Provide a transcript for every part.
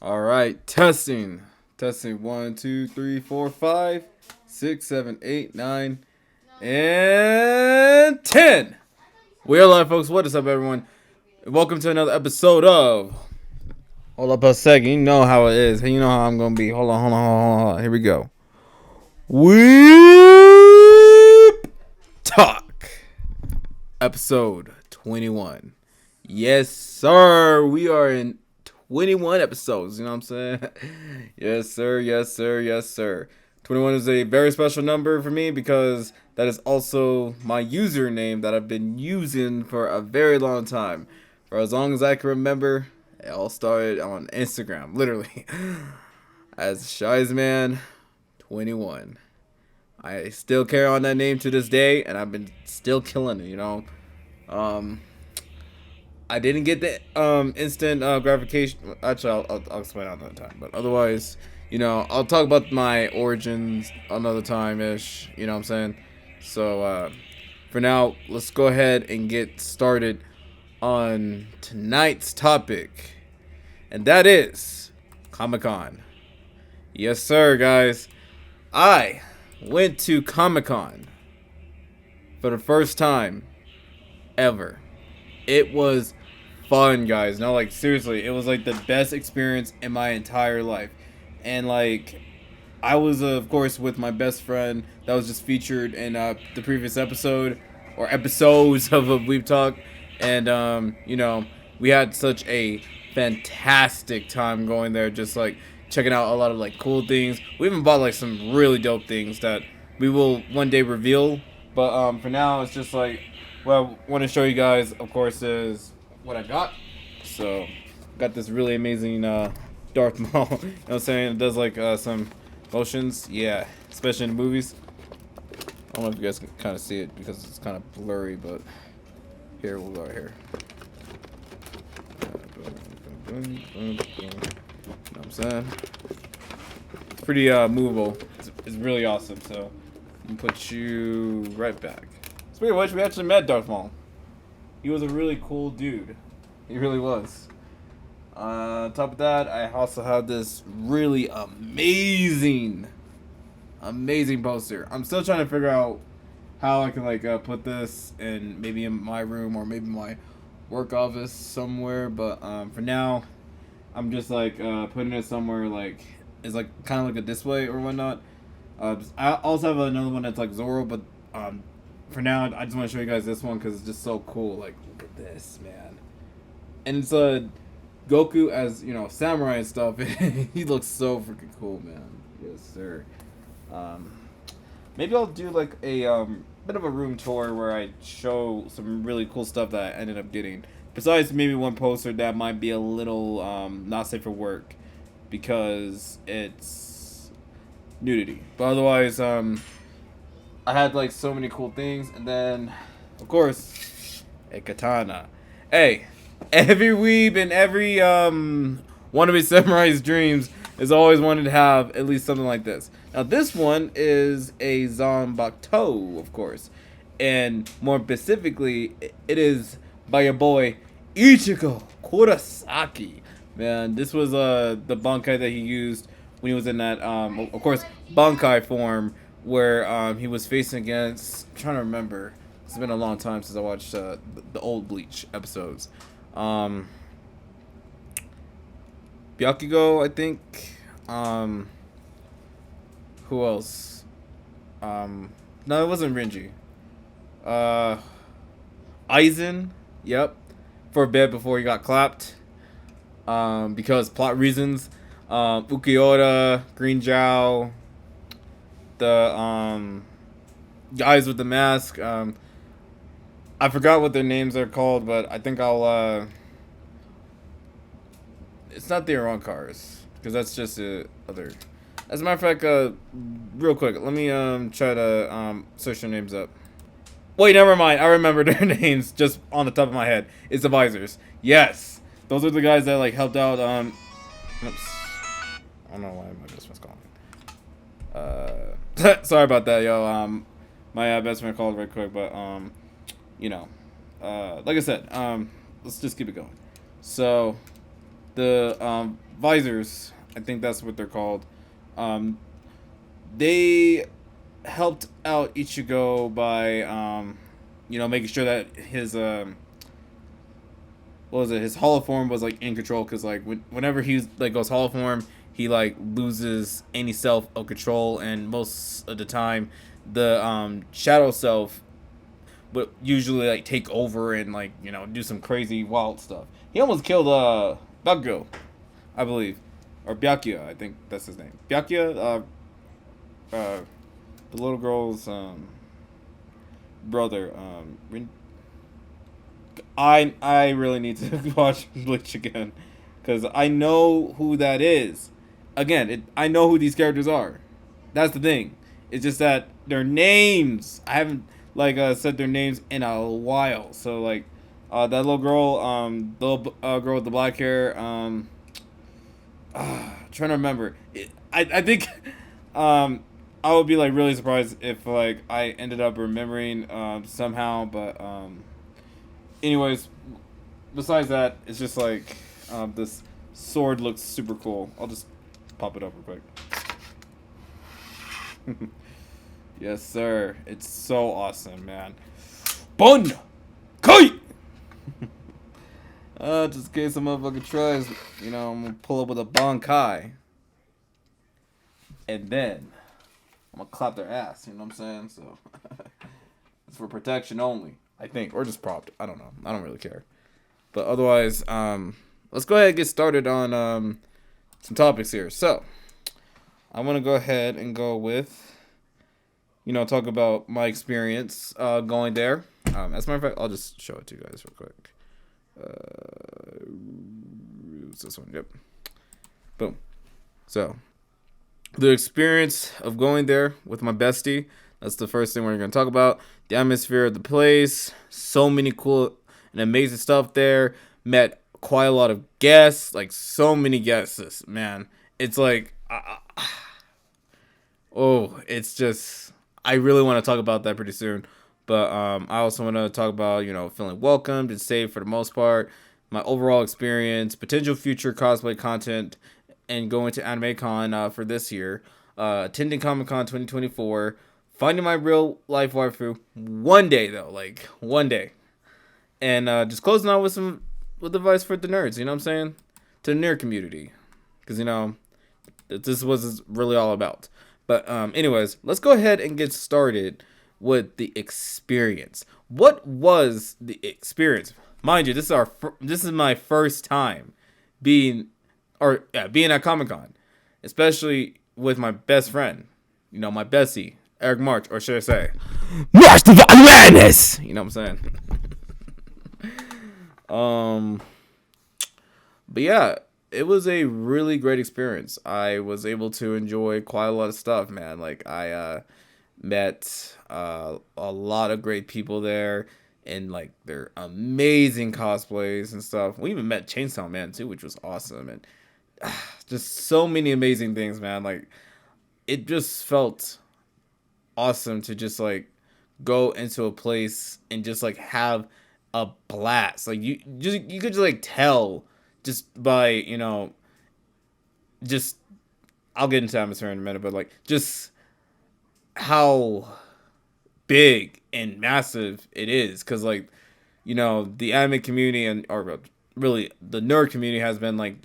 All right, testing. Testing 1, 2, 3, 4, 5, 6, 7, 8, 9, and 10. We are live, folks. What is up, everyone? Welcome to another episode of. Hold up a second. You know how it is. You know how I'm going to be. Hold on. Here we go. Weeb Talk Episode 21. Yes, sir. We are in 21 episodes, you know what I'm saying? Yes, sir. 21 is a very special number for me because that is also my username that I've been using for a very long time. For as long as I can remember, it all started on Instagram, literally. As ShyzMan21. I still carry on that name to this day, and I've been still killing it, you know? I didn't get the instant gratification. Actually, I'll explain another time. But otherwise, I'll talk about my origins another time-ish. You know what I'm saying? So, for now, let's go ahead and get started on tonight's topic. And that is Comic-Con. Yes, sir, guys. I went to Comic-Con for the first time ever. It was fun, guys. No, like, seriously, it was like the best experience in my entire life. And like, I was of course with my best friend that was just featured in the previous episode or episodes of Weeb Talk. And we had such a fantastic time going there, just like checking out a lot of like cool things. We even bought like some really dope things that we will one day reveal. But for now, it's just like, well, I want to show you guys, of course, is what I got. So, got this really amazing Darth Maul. You know what I'm saying? It does like some motions. Yeah, especially in the movies. I don't know if you guys can kind of see it because it's kind of blurry, but here, we'll go right here. You know what I'm saying? It's pretty movable. It's really awesome. So, I'm going to put you right back. Speaking of which, we actually met Darth Maul. He was a really cool dude. He really was. On top of that, I also have this really amazing poster. I'm still trying to figure out how I can like put this in maybe in my room or maybe my work office somewhere. But for now, I'm just like putting it somewhere like it's like kind of like a display or whatnot. I also have another one that's like Zorro, but for now, I just want to show you guys this one because it's just so cool. Like, look at this, man. And it's Goku as, samurai and stuff. He looks so freaking cool, man. Yes, sir. Maybe I'll do like a bit of a room tour where I show some really cool stuff that I ended up getting. Besides maybe one poster that might be a little not safe for work because it's nudity. But otherwise, I had like so many cool things, and then, of course, a katana. Hey, every weeb and every one of his samurai's dreams is always wanted to have at least something like this. Now, this one is a Zanbakuto, of course, and more specifically, it is by your boy Ichigo Kurosaki. Man, this was the Bankai that he used when he was in that, of course, Bankai form, where he was facing against. I'm trying to remember. It's been a long time since I watched the old Bleach episodes. Byakugo, I think. Who else? No, it wasn't Renji. Aizen. Yep. For a bit before he got clapped. Because plot reasons. Ukiota, Green Zhao, the guys with the mask. I forgot what their names are called, but I think I'll it's not the Arankars, because that's just other. As a matter of fact, real quick, let me try to search their names up. Wait, never mind. I remember their names just on the top of my head. It's the Visors. Yes, those are the guys that like helped out. Oops. I don't know why my best friend's calling. Sorry about that, yo. My best friend called right quick, but like I said, let's just keep it going. So, the visors. I think that's what they're called. Um, they helped out Ichigo by making sure that his what was it, his holoform was like in control, because like whenever he like goes holoform, he like loses any self of control, and most of the time the shadow self would usually like take over and like do some crazy wild stuff. He almost killed Bakugo, I believe, or Byakuya, I think that's his name. Byakuya, the little girl's brother. I really need to watch Bleach again, because I know who that is. Again, I know who these characters are. That's the thing. It's just that their names, I haven't like said their names in a while. So like that little girl, the girl with the black hair, trying to remember. I think I would be like really surprised if like I ended up remembering somehow, but anyways, besides that, it's just like this sword looks super cool. I'll just pop it up real quick. Yes, sir. It's so awesome, man. Bun! Kai! Just in case some motherfucker tries, I'm gonna pull up with a Bankai. And then, I'm gonna clap their ass, you know what I'm saying? So, it's for protection only, I think. Or just propped. I don't know. I don't really care. But otherwise, let's go ahead and get started on some topics here. So, I want to go ahead and go with, talk about my experience going there. As a matter of fact, I'll just show it to you guys real quick. It's this one. Yep. Boom. So, the experience of going there with my bestie. That's the first thing we're going to talk about. The atmosphere of the place. So many cool and amazing stuff there. Met quite a lot of guests. Like, so many guests, man. It's like, it's just, I really want to talk about that pretty soon. But I also want to talk about, feeling welcomed and safe for the most part. My overall experience, potential future cosplay content, and going to AnimeCon for this year. Attending Comic-Con 2024. Finding my real life waifu. One day, though. Like, one day. And just closing out with advice for the nerds. You know what I'm saying? To the nerd community. Because, this is what it's really all about. But anyways, let's go ahead and get started with the experience. What was the experience? Mind you, this is my first time being at Comic-Con, especially with my best friend, my bestie, Eric March, or should I say, Master of Awareness. You know what I'm saying? But yeah, it was a really great experience. I was able to enjoy quite a lot of stuff, man. Like I met a lot of great people there, and like their amazing cosplays and stuff. We even met Chainsaw Man too, which was awesome, and just so many amazing things, man. Like it just felt awesome to just like go into a place and just like have a blast. Like you could just like tell just by just I'll get into atmosphere in a minute, but like just how big and massive it is, because like the anime community or really the nerd community has been like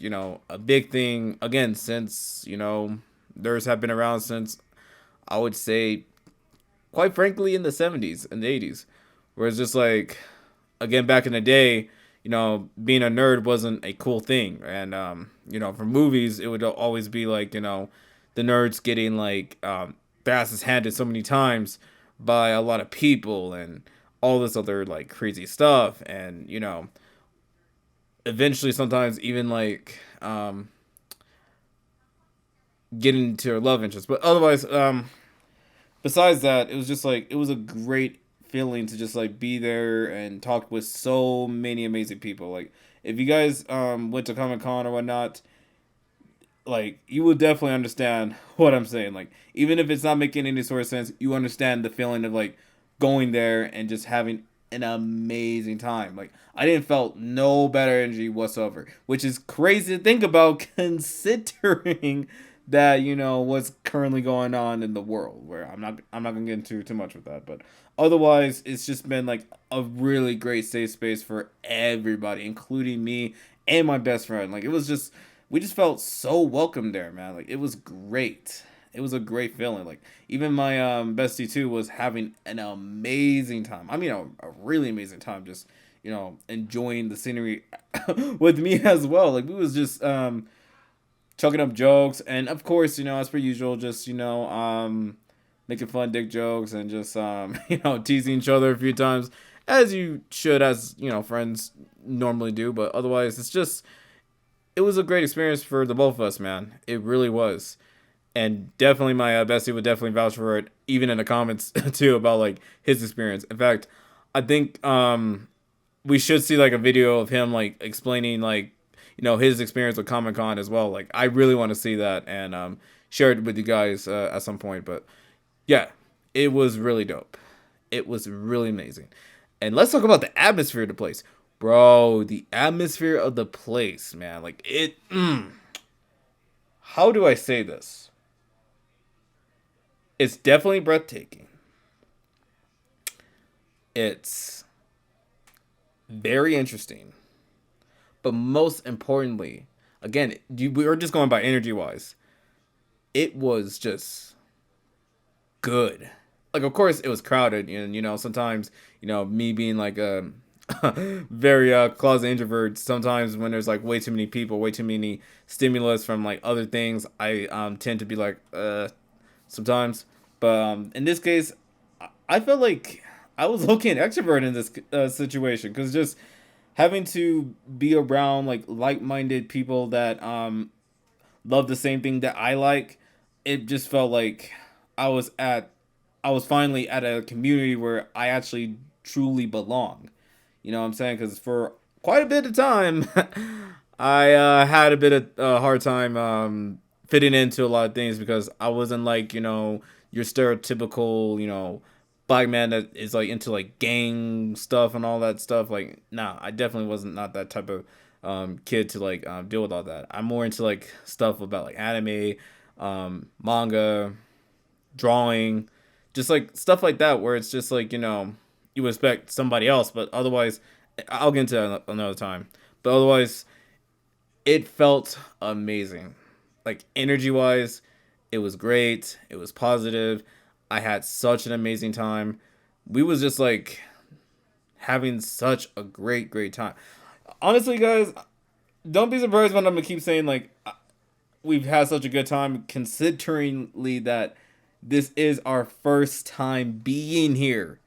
a big thing again since nerds have been around since I would say quite frankly in the 70s and the 80s, where it's just like again back in the day being a nerd wasn't a cool thing, and for movies it would always be like the nerds getting like their asses handed so many times by a lot of people and all this other like crazy stuff, and eventually sometimes even like getting into a love interest. But otherwise besides that, it was just like it was a great feeling to just like be there and talk with so many amazing people. Like if you guys went to Comic-Con or whatnot, like you will definitely understand what I'm saying. Like even if it's not making any sort of sense, you understand the feeling of like going there and just having an amazing time. Like I didn't felt no better energy whatsoever, which is crazy to think about considering that what's currently going on in the world. Where I'm not gonna get into too much with that, but otherwise it's just been like a really great safe space for everybody, including me and my best friend. Like it was just we just felt so welcome there, man. Like it was great. It was a great feeling. Like even my bestie too was having an amazing time. I mean, a really amazing time. Just enjoying the scenery with me as well. Like we was just chucking up jokes, and of course, as per usual, just making fun dick jokes and just teasing each other a few times, as you should, as friends normally do. But otherwise, it was a great experience for the both of us, man. It really was. And definitely my bestie would definitely vouch for it, even in the comments too, about like his experience. In fact, I think we should see like a video of him like explaining like his experience with Comic Con as well. Like I really want to see that and share it with you guys at some point. But yeah, it was really dope. It was really amazing. And let's talk about the atmosphere of the place, bro. The atmosphere of the place, man. Like it. How do I say this? It's definitely breathtaking. It's very interesting. But most importantly, again, we were just going by energy wise. It was just good. Like, of course, it was crowded, and sometimes, me being like a very closet introvert. Sometimes when there's like way too many people, way too many stimulus from like other things, I tend to be like sometimes. But in this case, I felt like I was looking extrovert in this situation because just having to be around like-minded people that love the same thing that I like, it just felt like I was at I was finally at a community where I actually truly belong. You know what I'm saying? Because for quite a bit of time, I had a bit of a hard time fitting into a lot of things because I wasn't like your stereotypical black man that is like into like gang stuff and all that stuff. Like, nah, I definitely wasn't not that type of kid to like deal with all that. I'm more into like stuff about like anime, manga, drawing, just like stuff like that where it's just like you expect somebody else, but otherwise I'll get into that another time. But otherwise, it felt amazing. Like energy wise, it was great. It was positive. I had such an amazing time. We was just like having such a great time. Honestly, guys, don't be surprised when I'm gonna keep saying like we've had such a good time, consideringly that this is our first time being here.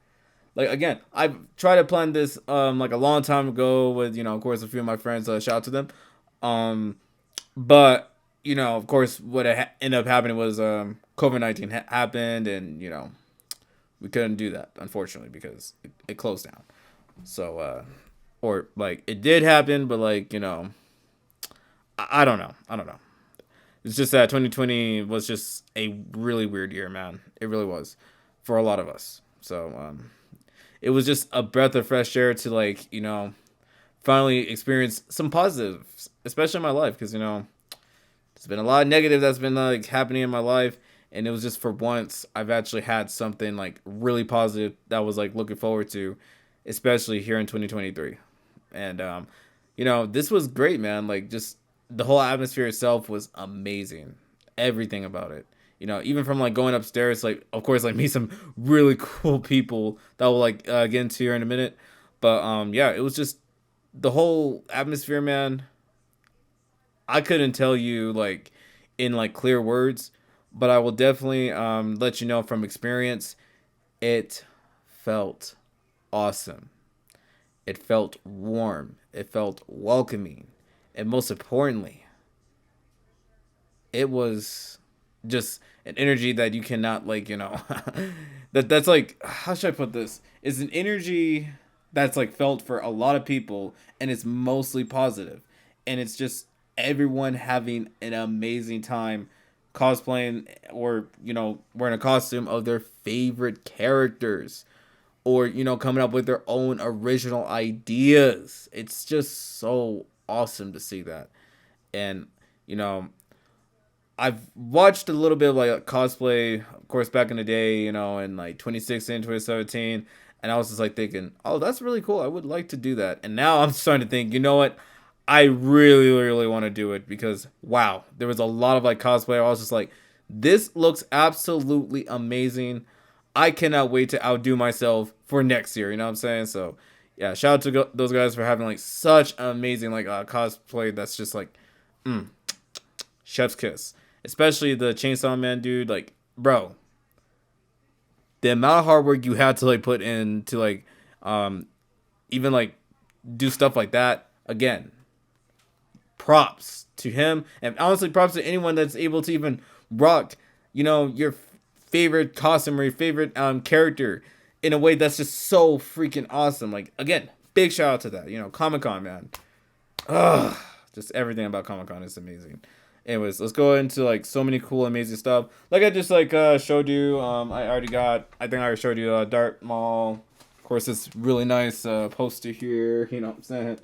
Like again, I've tried to plan this like a long time ago with of course a few of my friends. Shout out to them. Um, but of course, what ended up happening was COVID-19 happened, and we couldn't do that unfortunately because it closed down. So or like it did happen, but like I don't know. I don't know. It's just that 2020 was just a really weird year, man. It really was for a lot of us. So it was just a breath of fresh air to like finally experience some positives, especially in my life, because there's been a lot of negative that's been like happening in my life, and it was just for once I've actually had something like really positive that I was like looking forward to, especially here in 2023. And this was great, man. Like just the whole atmosphere itself was amazing. Everything about it. Even from like going upstairs, like of course like meet some really cool people that will like get into here in a minute. But yeah, it was just the whole atmosphere, man. I couldn't tell you like in like clear words, but I will definitely let you know from experience. It felt awesome. It felt warm. It felt welcoming. And most importantly, it was just an energy that you cannot like, that's like how should I put this? It's an energy that's like felt for a lot of people and it's mostly positive. And it's just everyone having an amazing time cosplaying or, wearing a costume of their favorite characters. or, you know, coming up with their own original ideas. It's just so awesome to see that. And, you know, I've watched a little bit of like cosplay, of course, back in the day, you know, in like 2016, 2017. And I was just like thinking, oh, that's really cool. I would like to do that. And now I'm starting to think, you know what? I really, really want to do it because, wow, there was a lot of like cosplay. I was just like, this looks absolutely amazing. I cannot wait to outdo myself for next year. You know what I'm saying? So, yeah, shout out to those guys for having like such amazing like cosplay. That's just like, chef's kiss. Especially the Chainsaw Man dude. Like, bro, the amount of hard work you had to like put in to like, even like do stuff like that. Again, props to him, and honestly, props to anyone that's able to even rock, you know, your favorite costume or your favorite character in a way that's just so freaking awesome. Like, again, big shout out to that. You know, Comic-Con, man. Ugh, just everything about Comic-Con is amazing. Anyways, let's go into like so many cool, amazing stuff. Like I just like showed you. I think I already showed you Dart Mall. Of course, this really nice poster here. You know what I'm saying?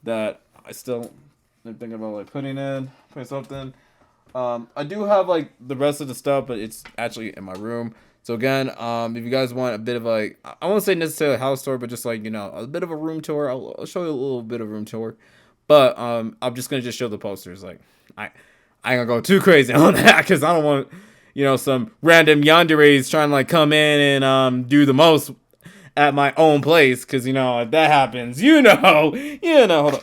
That I still am thinking about like putting something. I do have like the rest of the stuff, but it's actually in my room. So again, if you guys want a bit of like, I won't say necessarily a house tour, but just like, you know, a bit of a room tour. I'll show you a little bit of room tour. But I'm just gonna just show the posters. Like I ain't gonna go too crazy on that because I don't want, you know, some random yanderes trying to like come in and do the most at my own place. Because, you know, if that happens, hold on.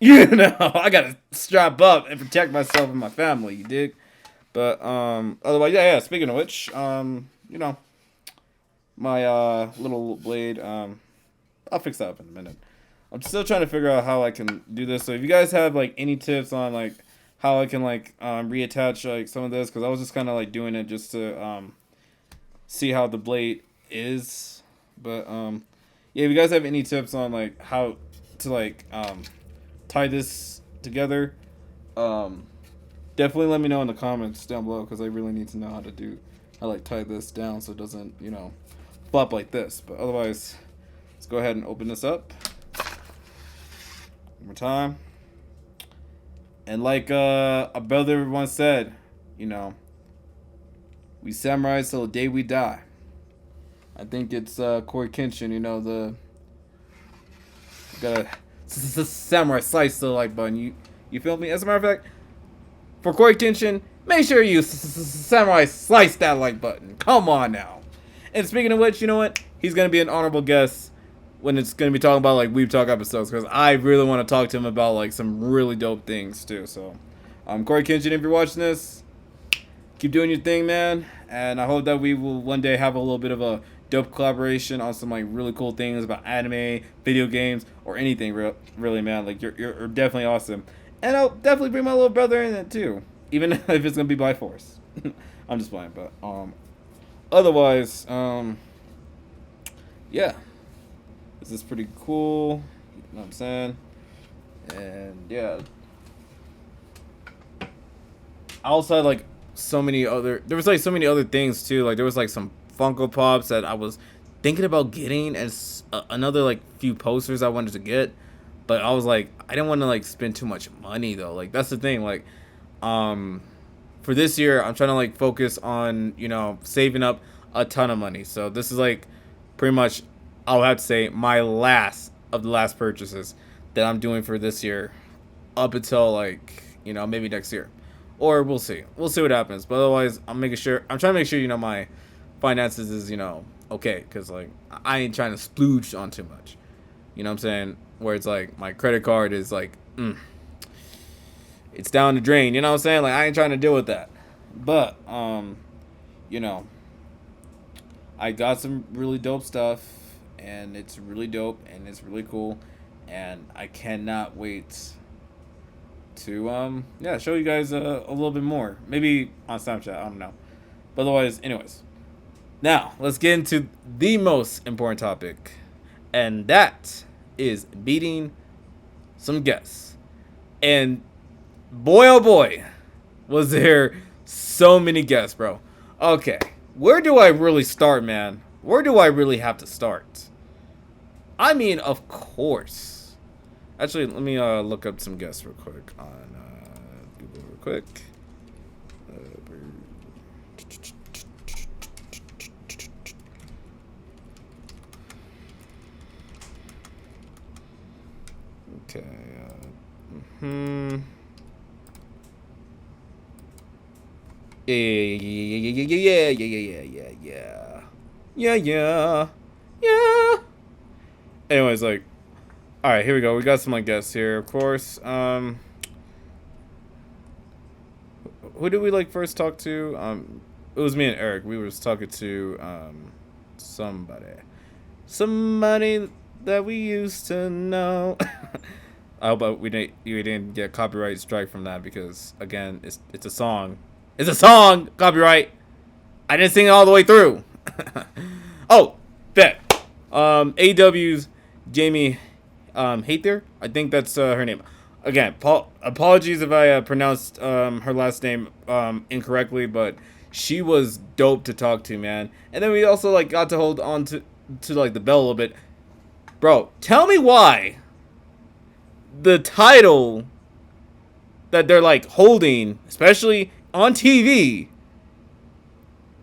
I gotta strap up and protect myself and my family, you dig? But otherwise, yeah, speaking of which, you know, my little blade, I'll fix that up in a minute. I'm still trying to figure out how I can do this. So if you guys have like any tips on like how I can like reattach like some of this, because I was just kind of like doing it just to see how the blade is. But yeah, if you guys have any tips on like how to like tie this together, definitely let me know in the comments down below, because I really need to know how to like tie this down so it doesn't, you know, flop like this. But otherwise, let's go ahead and open this up one more time. And like a brother once said, you know, we samurais till the day we die. I think it's Corey Kenshin, you know, got a samurai slice the like button. You feel me? As a matter of fact, for Corey Kenshin, make sure you samurai slice that like button. Come on now. And speaking of which, you know what? He's gonna be an honorable guest when it's gonna be talking about like Weeb Talk episodes, because I really want to talk to him about like some really dope things too. So, Corey Kenshin, if you're watching this, keep doing your thing, man. And I hope that we will one day have a little bit of a dope collaboration on some like really cool things about anime, video games, or anything. Really, man. Like you're definitely awesome. And I'll definitely bring my little brother in it too, even if it's gonna be by force. I'm just playing, but otherwise, yeah, this is pretty cool. You know what I'm saying? And yeah, I also had like so many other. There was like so many other things too. Like there was like some Funko Pops that I was thinking about getting, as another like few posters I wanted to get. But I was like, I didn't want to like spend too much money though. Like that's the thing. Like, for this year, I'm trying to like focus on, you know, saving up a ton of money. So this is like pretty much, I'll have to say, my last of the last purchases that I'm doing for this year, up until like, you know, maybe next year, or we'll see. We'll see what happens. But otherwise, I'm trying to make sure, you know, my finances is, you know, okay, because like I ain't trying to splooge on too much. You know what I'm saying? Where it's like my credit card is like, it's down the drain. You know what I'm saying? Like I ain't trying to deal with that. But you know, I got some really dope stuff, and it's really dope and it's really cool, and I cannot wait to yeah, show you guys a little bit more. Maybe on Snapchat. I don't know. But otherwise, anyways. Now let's get into the most important topic, and that is meeting some guests. And boy, oh boy, was there so many guests, bro. Okay, where do I really start, man? where do I really have to start? I mean, of course. Actually, let me look up some guests real quick on Google real quick. Okay. Yeah. Anyways, like, all right, here we go. We got some like guests here, of course. Who did we like first talk to? It was me and Eric. We were talking to somebody that we used to know. I hope we didn't get copyright strike from that because again, it's a song. It's a song. Copyright. I didn't sing it all the way through. Oh, bet. AW's Jamie Hater. I think that's her name. Again, apologies if I pronounced her last name incorrectly, but she was dope to talk to, man. And then we also like got to hold on to like the bell a little bit. Bro, tell me why the title that they're like holding, especially on TV,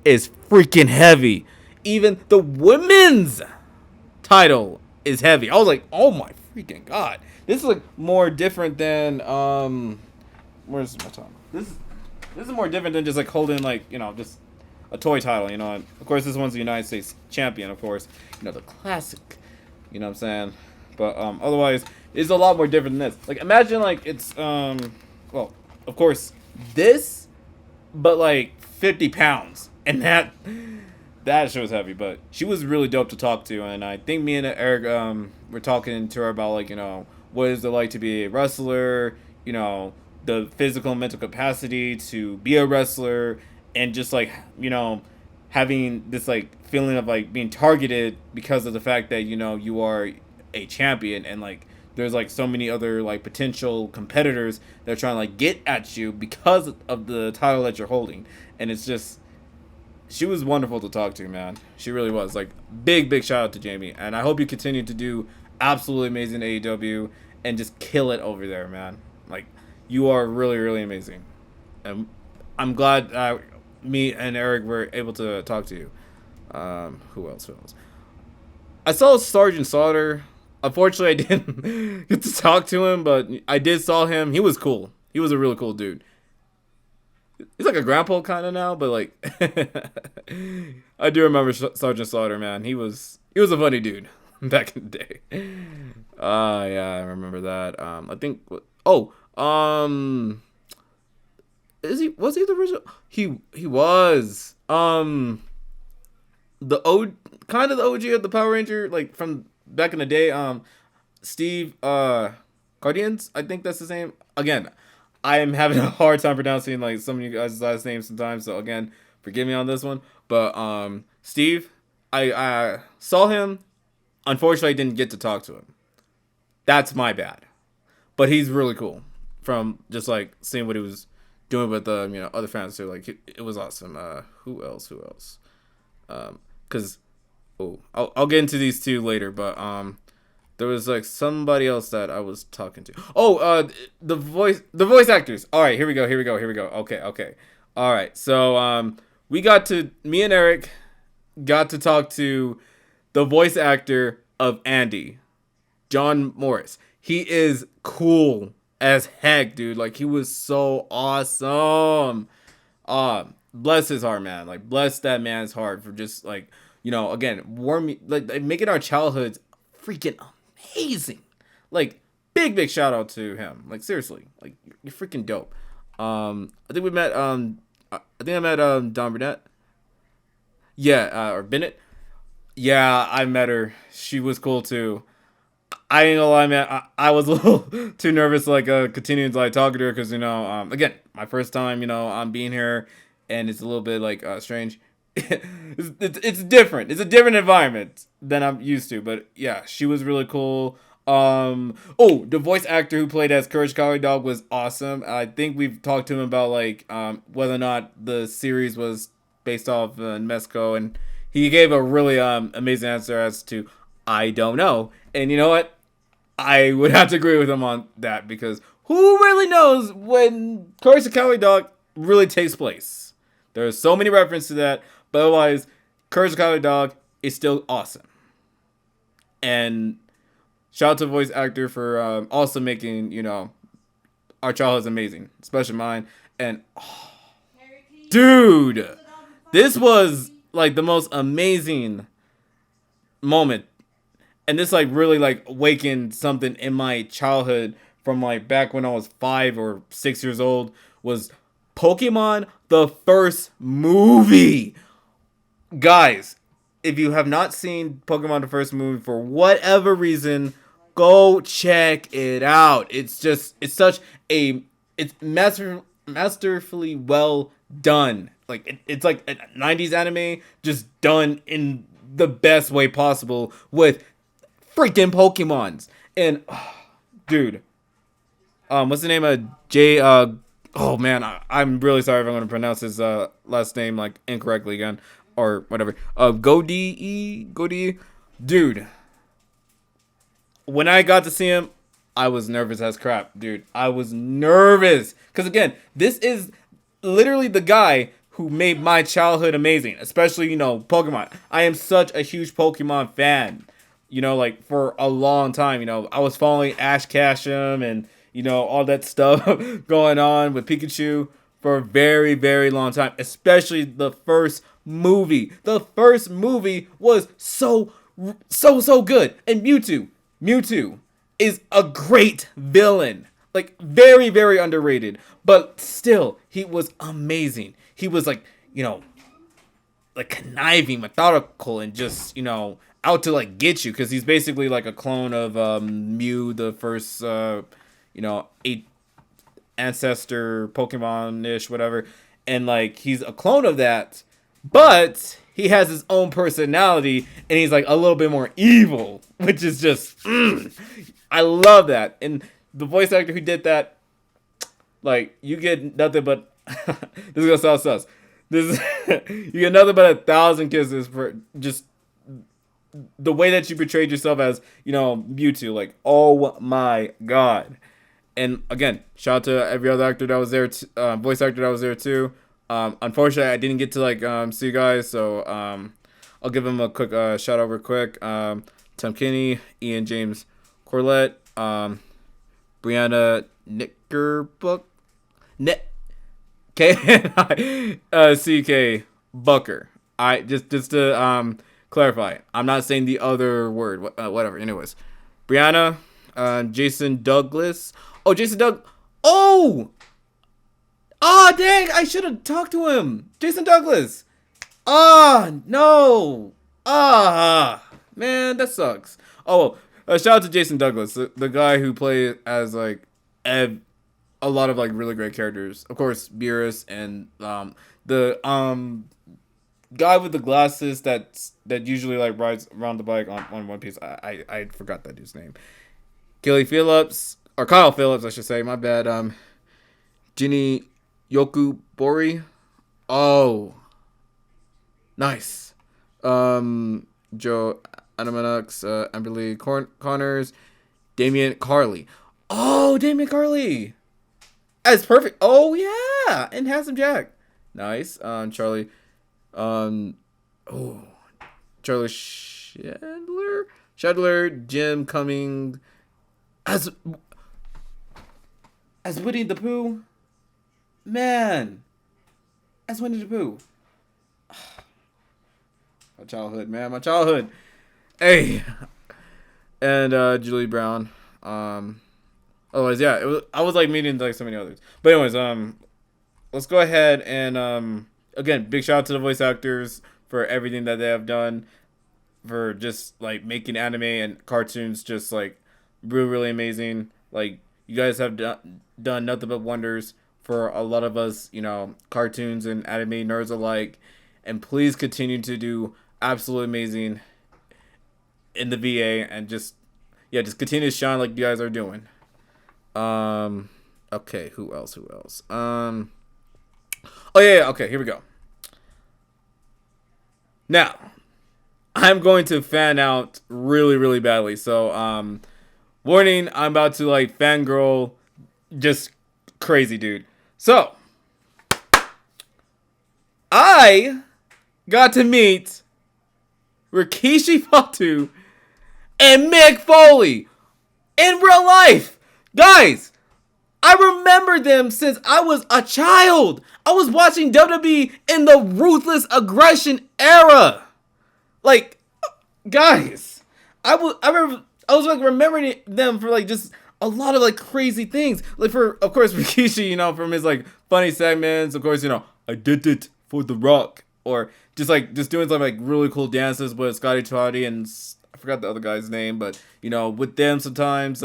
is freaking heavy. Even the women's title is heavy. I was like, oh my freaking god. This is like more different than where's my time? This is more different than just like holding like, you know, just a toy title, you know. And of course this one's the United States champion, of course. You know, the classic. You know what I'm saying? But otherwise it's a lot more different than this. Like imagine like it's well, of course this, but like 50 pounds. And that shit was heavy, but she was really dope to talk to, and I think me and Eric were talking to her about like, you know, what is it like to be a wrestler, you know, the physical and mental capacity to be a wrestler, and just like, you know, having this like feeling of like being targeted because of the fact that, you know, you are a champion, and like there's like so many other like potential competitors that are trying to like get at you because of the title that you're holding. And it's just, she was wonderful to talk to, man. She really was. Like, big shout out to Jamie. And I hope you continue to do absolutely amazing AEW and just kill it over there, man. Like, you are really, really amazing. And I'm glad me and Eric were able to talk to you. Who else? I saw Sergeant Slaughter. Unfortunately, I didn't get to talk to him, but I did saw him. He was cool. He was a really cool dude. He's like a grandpa kind of now, but like I do remember Sergeant Slaughter, man. He was a funny dude back in the day. Yeah, I remember that. I think was he the original? He was the kind of the OG of the Power Ranger, like from back in the day. Steve Guardians, I think that's his name. Again, I am having a hard time pronouncing like some of you guys' last names sometimes, so again, forgive me on this one. But Steve, I saw him. Unfortunately, I didn't get to talk to him. That's my bad. But he's really cool. From just like seeing what he was doing with you know, other fans too. Like it was awesome. Who else? Because I'll get into these two later. But there was like somebody else that I was talking to. The voice actors. All right, here we go. Okay. All right. So me and Eric got to talk to the voice actor of Andy, John Morris. He is cool as heck, dude. Like, he was so awesome. Bless his heart, man. Like, bless that man's heart for just like, you know, again, like making our childhoods freaking amazing. Like, big shout out to him. Like, seriously, like, you're freaking dope. I think I met Don Burnett. Yeah, or Bennett. Yeah, I met her. She was cool too. I ain't gonna lie, man. I was a little too nervous to like continue to like talking to her because, you know, again, my first time, you know, I'm being here, and it's a little bit like strange. it's different. It's a different environment than I'm used to. But yeah, she was really cool. The voice actor who played as Courage Cowardly Dog was awesome. I think we've talked to him about like whether or not the series was based off Mexico, and he gave a really amazing answer as to I don't know. And you know what? I would have to agree with him on that because who really knows when Courage the Cowardly Dog really takes place? There are so many references to that, but otherwise, Courage the Cowardly Dog is still awesome. And shout out to the voice actor for also making, our childhood's amazing, especially mine. And dude, this was like the most amazing moment. And this like really like awakened something in my childhood from like back when I was 5 or 6 years old was Pokemon the first movie. Guys, if you have not seen Pokemon the first movie for whatever reason, go check it out. It's masterfully well done. Like it's like a 90s anime just done in the best way possible with freaking Pokemons. And dude, what's the name of Jay? Oh man, I'm really sorry if I'm gonna pronounce his last name like incorrectly again or whatever. Godie, dude. When I got to see him, I was nervous as crap, dude. I was nervous because again, this is literally the guy who made my childhood amazing, especially Pokemon. I am such a huge Pokemon fan. Like for a long time, I was following Ash Ketchum and, all that stuff going on with Pikachu for a very, very long time, especially the first movie. The first movie was so good. And Mewtwo is a great villain. Like very, very underrated, but still he was amazing. He was like, like conniving, methodical, and just, out to like get you because he's basically like a clone of Mew, the first 8 ancestor Pokemon-ish, whatever. And like he's a clone of that, but he has his own personality and he's like a little bit more evil, which is just I love that. And the voice actor who did that, like, you get nothing but this is gonna sound sus. You get nothing but 1,000 kisses for just the way that you portrayed yourself as, Mewtwo. Like, oh my god. And again, shout out to every other actor that was there, voice actor that was there too. Unfortunately, I didn't get to like see you guys, so I'll give them a quick shout out real quick. Tom Kinney, Ian James Corlett, Brianna C.K. Bucker. I just to clarify, I'm not saying the other word. Whatever. Anyways, Brianna, Jason Douglas. Oh, Jason Doug. Oh, dang! I should have talked to him. Jason Douglas. No. Man, that sucks. Oh, shout out to Jason Douglas, the guy who played as like a lot of like really great characters. Of course, Beerus and the guy with the glasses that usually like rides around the bike on One Piece. I forgot that dude's name. Kyle Phillips, I should say. My bad. Ginny Yokubori. Oh, nice. Joe Adamanux, Amberly Connors, Damian Carley. Oh, Damian Carley. That's perfect. Oh yeah, and Handsome Jack. Nice. Charlie. Charlie Shadler, Jim Cummings as Winnie the Pooh. Man, as Winnie the Pooh. My childhood, man. My childhood. Hey. And Julie Brown. Otherwise, yeah, I was like meeting like so many others. But anyways, let's go ahead and again, big shout out to the voice actors for everything that they have done for just like making anime and cartoons just like really, really amazing. Like you guys have done nothing but wonders for a lot of us, cartoons and anime nerds alike. And please continue to do absolutely amazing in the VA and just continue to shine like you guys are doing. Okay, who else? Oh yeah, okay, here we go. Now, I'm going to fan out really, really badly. So, warning, I'm about to like fangirl just crazy, dude. So, I got to meet Rikishi Fatu and Mick Foley in real life. Guys, I remember them since I was a child. I was watching WWE in the Ruthless Aggression era. Like, guys, I was like remembering them for like just a lot of like crazy things. Like for, of course, Rikishi, you know, from his like funny segments. Of course, you know, I did it for The Rock, or just doing some like really cool dances with Scotty Toddy and I forgot the other guy's name, but you know, with them sometimes,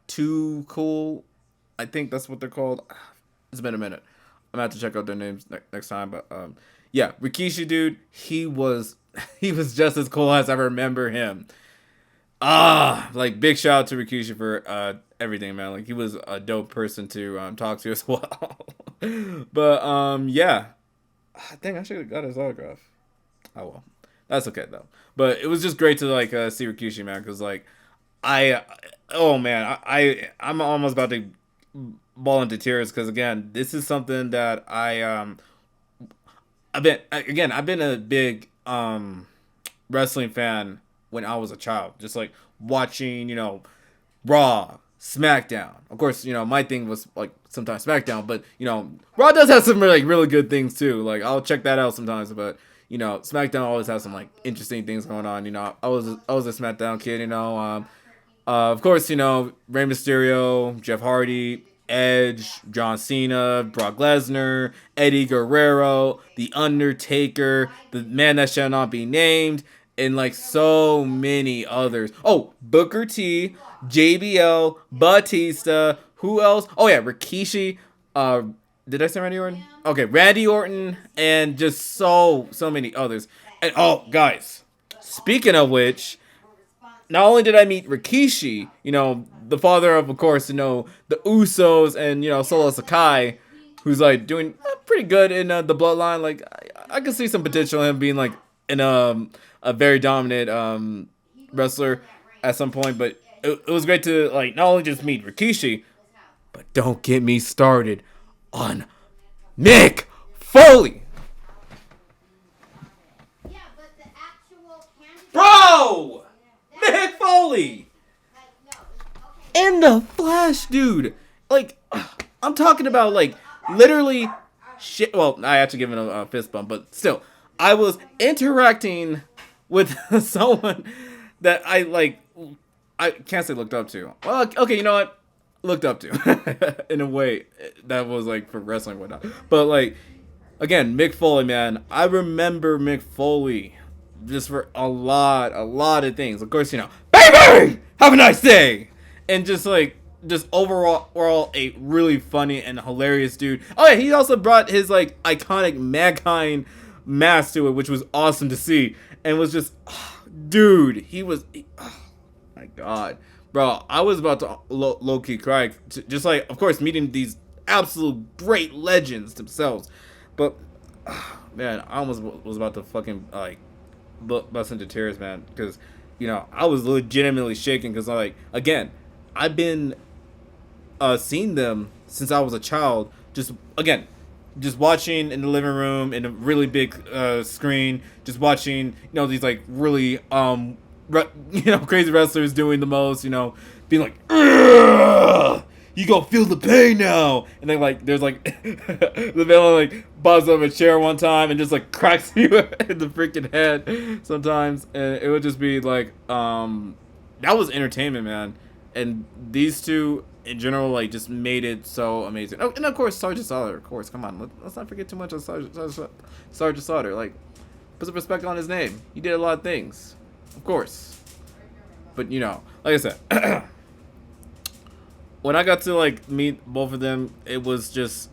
Too Cool, I think that's what they're called. It's been a minute. I'm gonna have to check out their names next time, but yeah, Rikishi, dude, he was just as cool as I remember him. Like big shout out to Rikishi for everything, man. Like he was a dope person to talk to as well. But yeah, I think I should have got his autograph. Oh well, that's okay though. But it was just great to like see Rikishi, man, because like oh man, I'm almost about to ball into tears because again, this is something that I've been a big wrestling fan when I was a child, just like watching, you know, Raw, SmackDown. Of course, you know, my thing was like sometimes SmackDown, but you know, Raw does have some like really good things too. Like I'll check that out sometimes, but you know, SmackDown always has some like interesting things going on. You know, I was a SmackDown kid. You know, of course, you know, Rey Mysterio, Jeff Hardy, Edge, John Cena, Brock Lesnar, Eddie Guerrero, The Undertaker, the man that shall not be named, and like so many others. Oh, Booker T, JBL, Batista, who else? Oh yeah, Rikishi. Did I say Randy Orton? Okay, Randy Orton, and just so many others. And oh, guys, speaking of which, not only did I meet Rikishi, you know, the father of course, you know, the Usos and, you know, Solo Sakai, who's like doing pretty good in the bloodline. Like, I can see some potential in him being like in a very dominant wrestler at some point. But it was great to like not only just meet Rikishi, but don't get me started on Mick Foley. Bro! Mick Foley! In the flesh, dude. Like, I'm talking about, like, literally shit. Well, I had to give him a fist bump, but still. I was interacting with someone that I can't say looked up to. Well, okay, you know what? Looked up to. In a way that was, like, for wrestling and whatnot. But, like, again, Mick Foley, man. I remember Mick Foley just for a lot of things. Of course, you know, baby, have a nice day, and just overall a really funny and hilarious dude. Oh yeah, he also brought his like iconic Mankind mask to it, which was awesome to see, and was just, dude, oh my god, bro, I was about to low key cry, just like, of course, meeting these absolute great legends themselves, but man, I almost was about to fucking like bust into tears, man, because you know I was legitimately shaking because like again I've been seeing them since I was a child, just watching in the living room in a really big screen, just watching, you know, these like really you know, crazy wrestlers doing the most, you know, being like, "Ugh! You gonna feel the pain now," and then like there's like the villain like bobs up a chair one time and just like cracks you in the freaking head sometimes, and it would just be like that was entertainment, man. And these two in general like just made it so amazing. Oh, and of course Sergeant Slaughter, of course, come on, let's not forget too much of Sergeant Slaughter. Like, put some respect on his name. He did a lot of things, of course, but you know, like I said. When I got to like meet both of them, it was just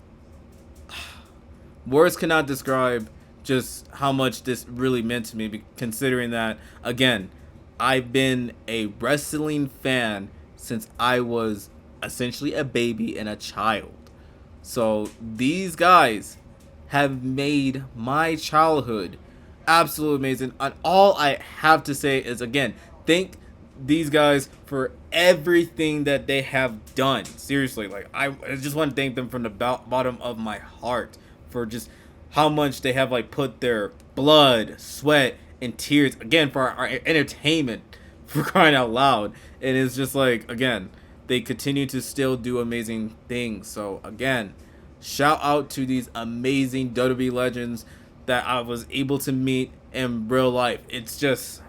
words cannot describe just how much this really meant to me, considering that again, I've been a wrestling fan since I was essentially a baby and a child. So these guys have made my childhood absolutely amazing. And all I have to say is, again, thank these guys for everything that they have done. Seriously, like I just want to thank them from the bottom of my heart for just how much they have like put their blood, sweat, and tears again for our entertainment, for crying out loud. And it's just like, again, they continue to still do amazing things. So again, shout out to these amazing WWE legends that I was able to meet in real life. It's just,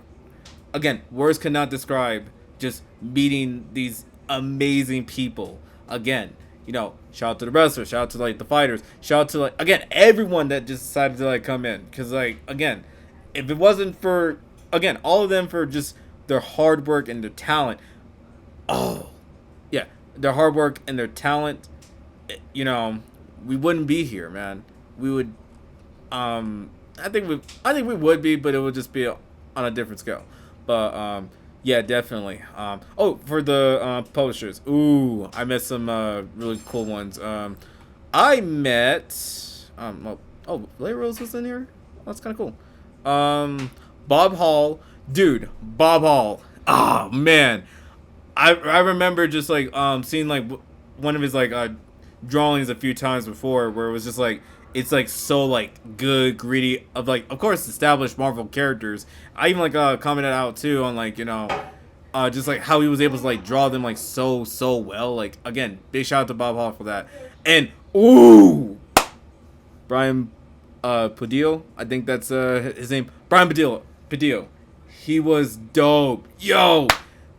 again, words cannot describe just meeting these amazing people. Again, shout out to the wrestlers, shout out to like the fighters, shout out to like, again, everyone that just decided to like come in. Cause like, again, if it wasn't for, again, all of them for just their hard work and their talent, oh yeah, their hard work and their talent, you know, we wouldn't be here, man. We would, I think we would be, but it would just be on a different scale. But yeah, definitely. Oh, for the publishers, ooh, I met some really cool ones. I met Blair Rose was in here. That's kind of cool. Bob Hall, dude, Bob Hall. Oh man, I remember just like seeing like one of his like drawings a few times before, where it was just like, it's like so like good, greedy, of like, of course, established Marvel characters. I even like commented out too on like, just like how he was able to like draw them like so well. Like, again, big shout out to Bob Hall for that. And ooh, Brian Padillo, I think that's his name. Brian Padillo. He was dope. Yo,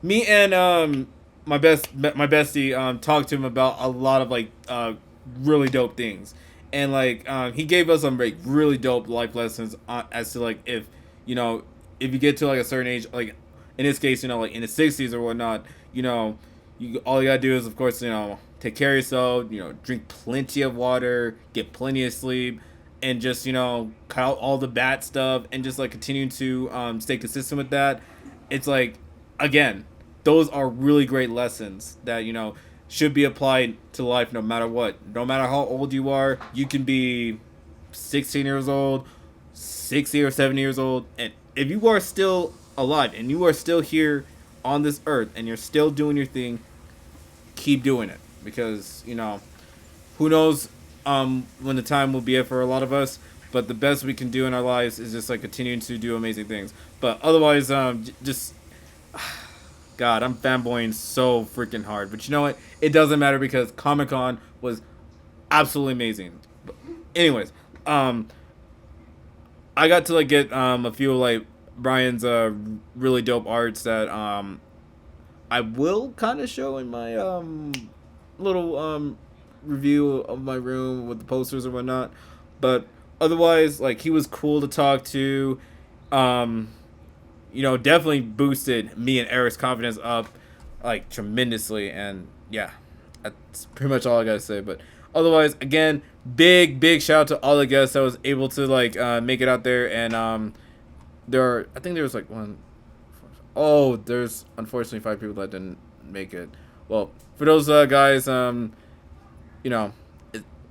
me and my bestie talked to him about a lot of like really dope things. And like he gave us some like really dope life lessons as to like, if you get to like a certain age, like in this case, like in the 60s or whatnot, all you gotta do is, of course, take care of yourself, drink plenty of water, get plenty of sleep, and just cut out all the bad stuff, and just like continue to stay consistent with that. It's like, again, those are really great lessons that should be applied to life no matter what. No matter how old you are, you can be 16 years old, 60 or 70 years old, and if you are still alive and you are still here on this earth and you're still doing your thing, keep doing it, because who knows when the time will be it for a lot of us. But the best we can do in our lives is just like continuing to do amazing things. But otherwise, just God, I'm fanboying so freaking hard. But you know what? It doesn't matter, because Comic-Con was absolutely amazing. But anyways, I got to like get a few of like Brian's really dope arts that I will kind of show in my little review of my room with the posters and whatnot. But otherwise, like, he was cool to talk to. Definitely boosted me and Eric's confidence up like tremendously. And yeah, that's pretty much all I gotta say. But otherwise, again, big shout out to all the guests that was able to like make it out there. And I think there was like there's unfortunately 5 people that didn't make it. Well, for those guys,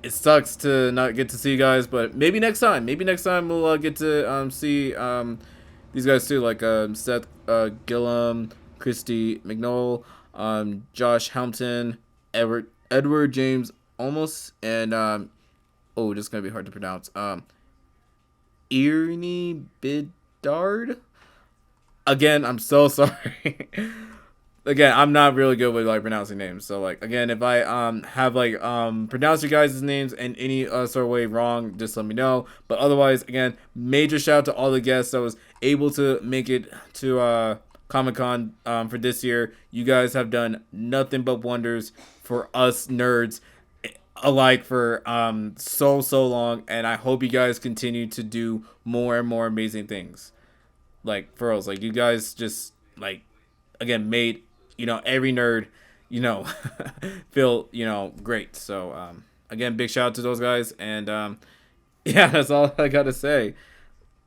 it sucks to not get to see you guys, but maybe next time we'll get to see these guys too, like Seth Gillum, Christy McNoll, Josh Hampton, Edward James Olmos, and this is gonna be hard to pronounce. Ernie Bidard. Again, I'm so sorry. Again, I'm not really good with like pronouncing names. So like, again, if I have like pronounced you guys' names in any sort of way wrong, just let me know. But otherwise, again, major shout out to all the guests that was able to make it to Comic-Con for this year. You guys have done nothing but wonders for us nerds alike for so long, and I hope you guys continue to do more and more amazing things. Like, for us, like, you guys just like, again, made every nerd feel great. So again, big shout out to those guys. And yeah, that's all I gotta say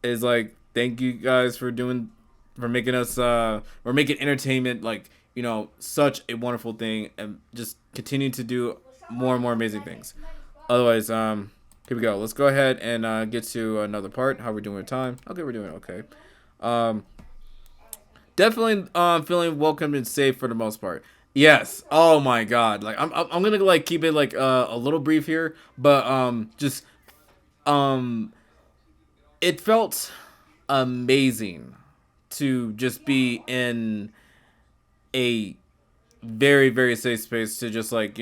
is like, thank you guys for making us or making entertainment like such a wonderful thing, and just continue to do more and more amazing things. Otherwise, Here we go. Let's go ahead and get to another part. How we're doing with time? Okay, we're doing okay. Um, definitely feeling welcomed and safe for the most part. Yes. Oh my God. Like I'm gonna like keep it like a little brief here, but just um it felt amazing to just be in a very very safe space to just like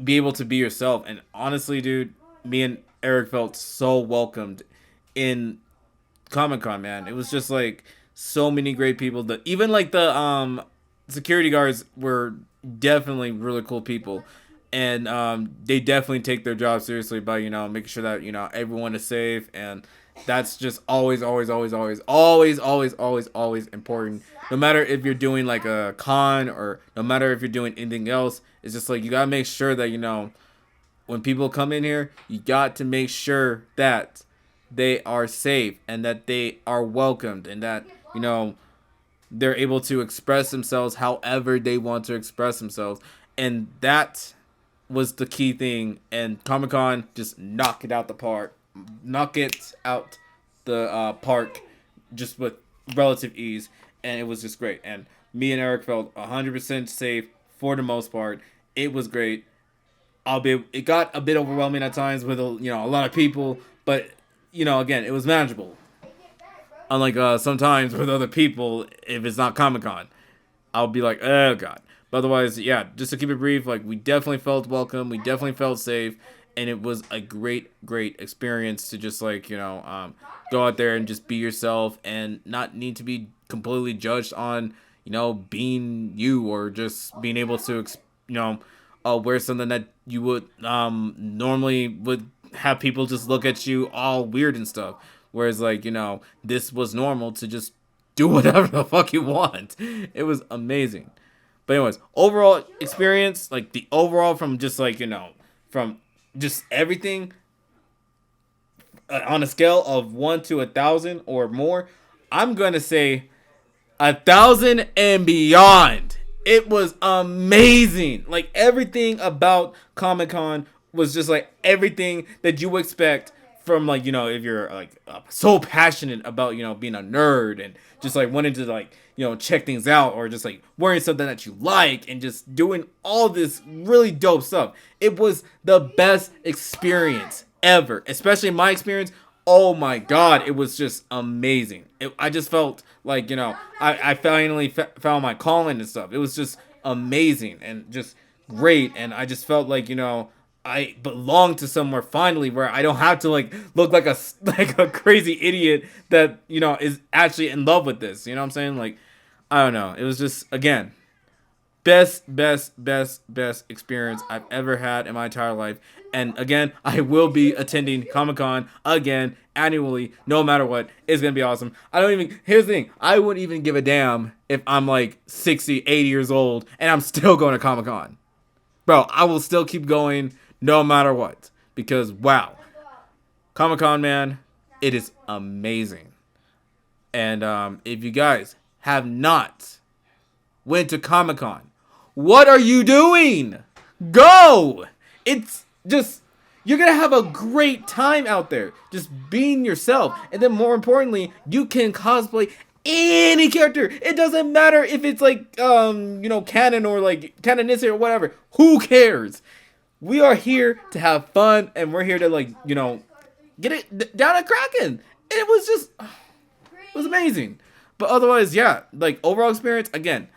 be able to be yourself. And honestly, dude, me and Eric felt so welcomed in Comic-Con, man. It was just like so many great people. Even like the security guards were definitely really cool people. And they definitely take their job seriously by making sure that everyone is safe. And that's just always always important. No matter if you're doing like a con or no matter if you're doing anything else, it's just like you gotta make sure that when people come in here, you got to make sure that they are safe and that they are welcomed and that they're able to express themselves however they want to express themselves. And that was the key thing. And Comic-Con just knock it out the park. Knock it out the park just with relative ease. And it was just great. And me and Eric felt 100% safe for the most part. It was great. Albeit it got a bit overwhelming at times with a lot of people, but again, it was manageable. Unlike sometimes with other people, if it's not Comic-Con, I'll be like, oh God. But otherwise, yeah, just to keep it brief, like we definitely felt welcome, we definitely felt safe, and it was a great experience to just like go out there and just be yourself and not need to be completely judged on being you or just being able to wear something that you would normally would have people just look at you all weird and stuff. Whereas like this was normal to just do whatever the fuck you want. It was amazing. But anyways, overall experience, like the overall from just like from just everything on a scale of 1 to 1,000 or more, I'm gonna say 1,000 and beyond. It was amazing. Like everything about Comic-Con was just like everything that you would expect from like if you're like so passionate about being a nerd and just like wanting to like check things out or just like wearing something that you like and just doing all this really dope stuff. It was the best experience ever, especially my experience. Oh my God, it was just amazing. I just felt like I finally found my calling and stuff. It was just amazing and just great, and I just felt like I belong to somewhere finally where I don't have to like look like a crazy idiot that is actually in love with this. You know what I'm saying? Like I don't know. It was just again best experience I've ever had in my entire life. And again, I will be attending Comic-Con again annually, no matter what. It's gonna be awesome. Here's the thing, I wouldn't even give a damn if I'm like 60, 80 years old and I'm still going to Comic-Con. Bro, I will still keep going no matter what. Because wow. Comic-Con, man, it is amazing. And if you guys have not went to Comic-Con, what are you doing? Go! It's just, you're gonna have a great time out there, just being yourself. And then more importantly, you can cosplay any character. It doesn't matter if it's like canon or like canonicity or whatever. Who cares? We are here to have fun, and we're here to like get it down at Kraken. It was amazing. But otherwise, yeah, like overall experience, again,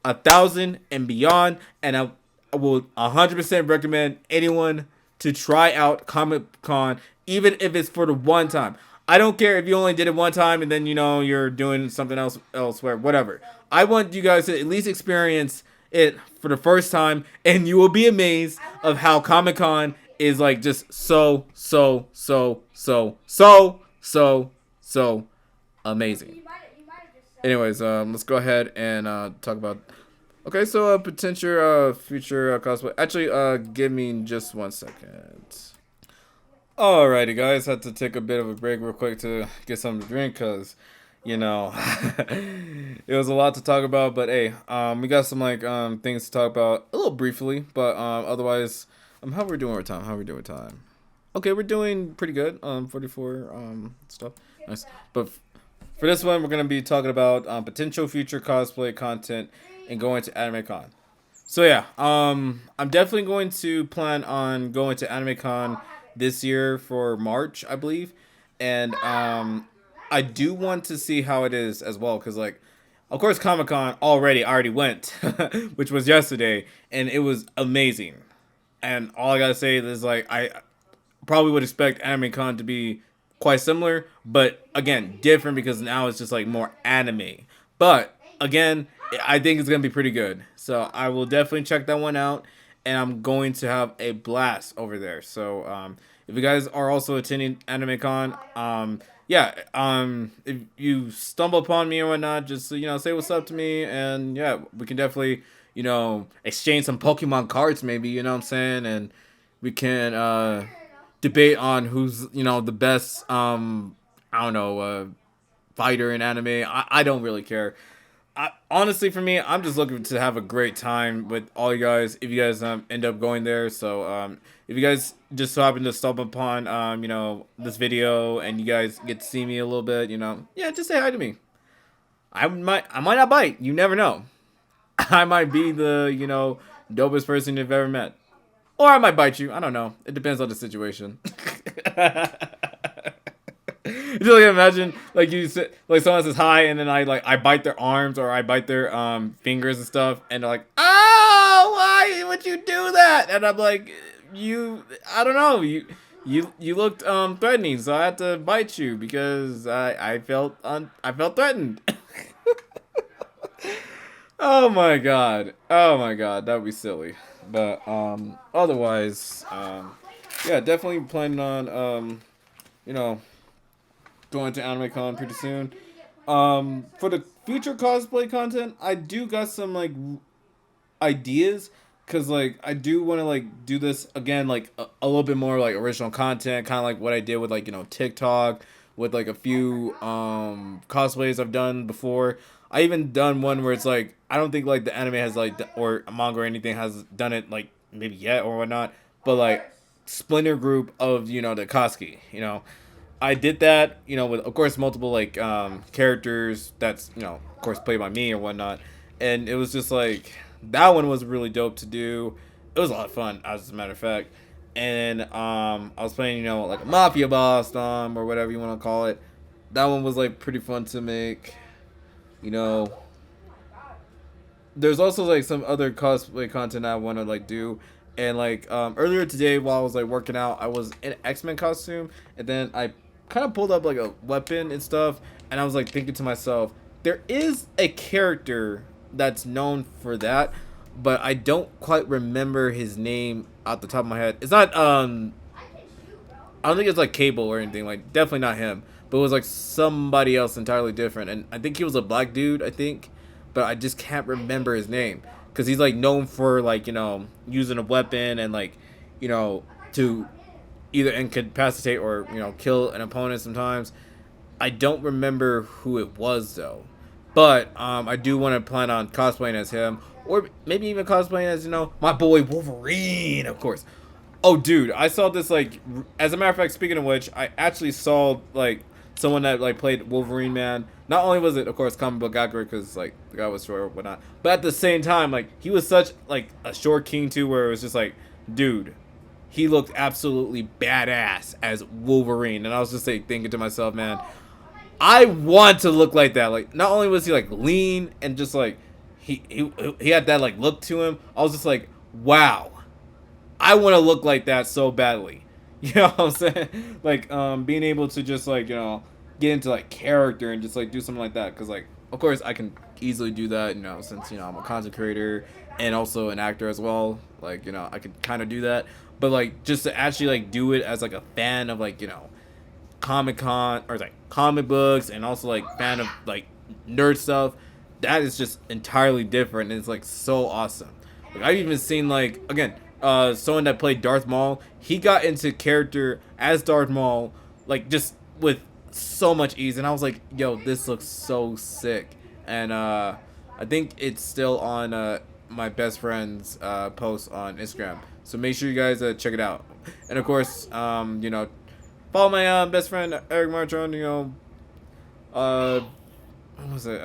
1,000 and beyond. And I will 100% recommend anyone to try out Comic-Con, even if it's for the one time. I don't care if you only did it one time and then you're doing something else elsewhere, whatever. I want you guys to at least experience it for the first time, and you will be amazed of how Comic-Con is like just so amazing. Anyways, let's go ahead and talk about. Okay, so potential future cosplay. Actually, give me just 1 second. Alrighty, guys, had to take a bit of a break real quick to get something to drink, cause it was a lot to talk about. But hey, we got some like things to talk about a little briefly, but otherwise, How we're doing with time? How we doing with time? Okay, we're doing pretty good. 44 stuff. Nice. But for this one, we're gonna be talking about potential future cosplay content and going to Anime Con. So yeah, I'm definitely going to plan on going to Anime Con this year for March, I believe, and I do want to see how it is as well, because like, of course, Comic Con I already went, which was yesterday, and it was amazing. And all I gotta say is like I probably would expect Anime Con to be quite similar, but again, different because now it's just like more anime. But again, I think it's gonna be pretty good. So I will definitely check that one out, and I'm going to have a blast over there. So if you guys are also attending Anime Con, yeah, if you stumble upon me or whatnot, just say what's up to me, and yeah, we can definitely exchange some Pokemon cards, maybe, you know what I'm saying, and we can debate on who's the best I don't know fighter in anime. I don't really care. Honestly, for me, I'm just looking to have a great time with all you guys. If you guys end up going there, so if you guys just so happen to stumble upon this video and you guys get to see me a little bit, yeah, just say hi to me. I might not bite. You never know. I might be the dopest person you've ever met, or I might bite you. I don't know. It depends on the situation. Just like imagine like you sit, like someone says hi and then I bite their arms or I bite their fingers and stuff and they're like, oh, why would you do that? And I'm like, I don't know, you looked threatening, so I had to bite you because I felt threatened. Oh my god, that would be silly. But otherwise, yeah, definitely planning on you know going to Anime Con pretty soon. For the future cosplay content, I do got some like ideas, because like I do want to like do this again, like a little bit more like original content, kind of like what I did with like TikTok, with like a few cosplays I've done before. I even done one where it's like I don't think like the anime has like or manga or anything has done it like maybe yet or whatnot, but like splinter group of the Koski. I did that, with of course multiple like characters that's of course played by me or whatnot, and it was just like that one was really dope to do. It was a lot of fun, as a matter of fact, and I was playing like a mafia boss or whatever you want to call it. That one was like pretty fun to make. You know, there's also like some other cosplay content I want to like do. And like earlier today while I was like working out, I was in an X-Men costume, and then I kind of pulled up like a weapon and stuff, and I was like thinking to myself, there is a character that's known for that, but I don't quite remember his name out the top of my head. It's not I don't think it's like Cable or anything, like definitely not him, but it was like somebody else entirely different, and I think he was a black dude, I think, but I just can't remember his name, because he's like known for like using a weapon and like to either incapacitate or kill an opponent sometimes. I don't remember who it was though, but I do want to plan on cosplaying as him, or maybe even cosplaying as my boy Wolverine, of course. Oh, dude, I saw this, like, as a matter of fact, speaking of which, I actually saw, like, someone that, like, played Wolverine, man. Not only was it, of course, comic book accurate, because, like, the guy was short or whatnot, but at the same time, like, he was such, like, a short king, too, where it was just, like, dude, he looked absolutely badass as Wolverine. And I was just, like, thinking to myself, man, I want to look like that. Like, not only was he, like, lean and just, like, he had that, like, look to him, I was just, like, wow. I want to look like that so badly. You know what I'm saying? Like, being able to just, like, get into, like, character and just, like, do something like that. Because, like, of course, I can easily do that, since, I'm a content creator and also an actor as well. Like, I could kind of do that. But, like, just to actually, like, do it as, like, a fan of, like, Comic-Con, or, like, comic books, and also, like, fan of, like, nerd stuff, that is just entirely different. And it's, like, so awesome. Like, I've even seen, like, again, someone that played Darth Maul, he got into character as Darth Maul, like, just with so much ease, and I was like, yo, this looks so sick. And I think it's still on my best friend's post on Instagram, So make sure you guys check it out. And of course, follow my best friend Eric March on what was it?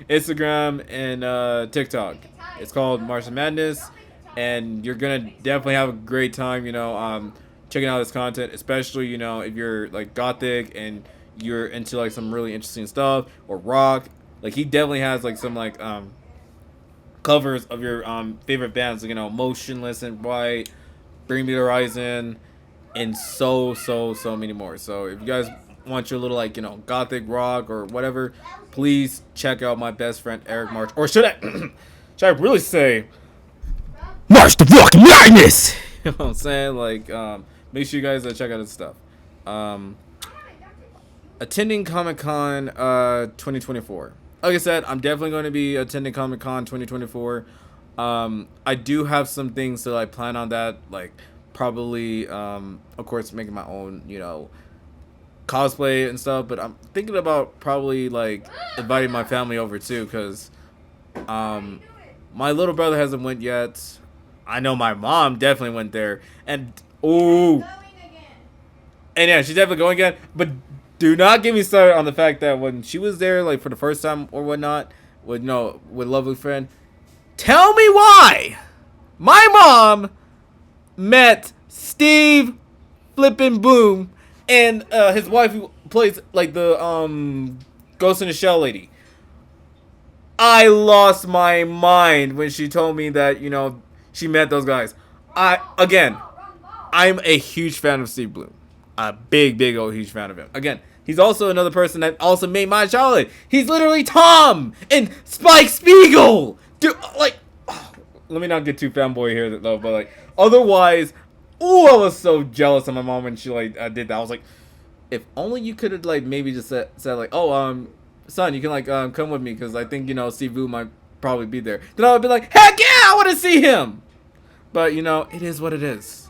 Instagram and TikTok. It's called Martian Madness, and you're gonna definitely have a great time. Checking out this content, especially if you're like gothic and you're into like some really interesting stuff or rock. Like he definitely has like some like covers of your favorite bands, like, Motionless and White, Bring Me the Horizon, and so many more. So if you guys want your little like gothic rock or whatever, please check out my best friend Eric March, or should I should I really say March the fucking Madness? You know what I'm saying? Like make sure you guys check out his stuff. Attending Comic Con 2024. Like I said, I'm definitely going to be attending Comic Con 2024. I do have some things to like plan on that, like probably of course making my own cosplay and stuff, but I'm thinking about probably like inviting my family over too, because my little brother hasn't went yet. I know my mom definitely went there, and yeah, she's definitely going again. But do not get me started on the fact that when she was there, like for the first time or whatnot, with lovely friend, tell me why my mom met Steve Flippin' Bloom and his wife, who plays like the Ghost in the Shell lady. I lost my mind when she told me that she met those guys. I'm a huge fan of Steve Bloom. A big old huge fan of him. Again, he's also another person that also made my childhood. He's literally Tom in Spike Spiegel. Dude, like, let me not get too fanboy here though, but like, otherwise, I was so jealous of my mom when she like did that. I was like, if only you could have like maybe just said like, son, you can like come with me, because I think Steve Bloom might probably be there. Then I would be like, heck yeah, I want to see him. But it is what it is.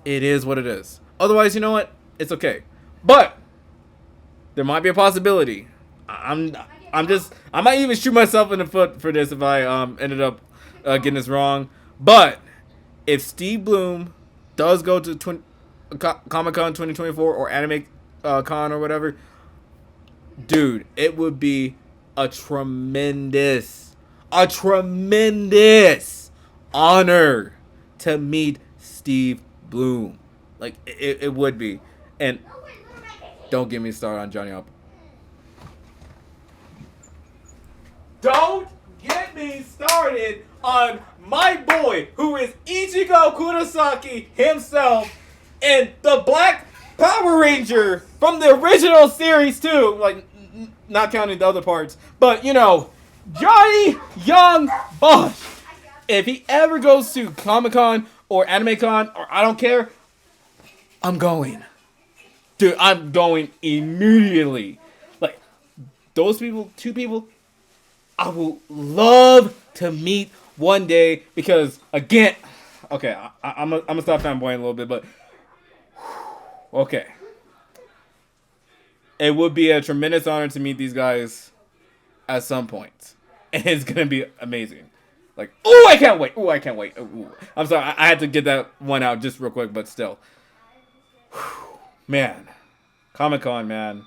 It is what it is. Otherwise, you know what? It's okay. But there might be a possibility. I might even shoot myself in the foot for this if I ended up getting this wrong. But if Steve Bloom does go to Comic-Con 2024 or Anime Con or whatever, dude, it would be a tremendous honor to meet Steve Bloom. Like, it would be. And don't get me started on Johnny Up. Don't get me started on my boy, who is Ichigo Kurosaki himself, and the Black Power Ranger from the original series too. Like, not counting the other parts. But, Johnny Young Bosch. If he ever goes to Comic-Con or Anime Con, or I don't care, I'm going. Dude, I'm going immediately. Like, those people, two people, I will love to meet one day, because, again, okay, I'm gonna stop fanboying a little bit, but, okay. It would be a tremendous honor to meet these guys at some point. And it's gonna be amazing. Like, I can't wait. I can't wait. Ooh. I'm sorry, I had to get that one out just real quick, but still. Man. Comic-Con, man.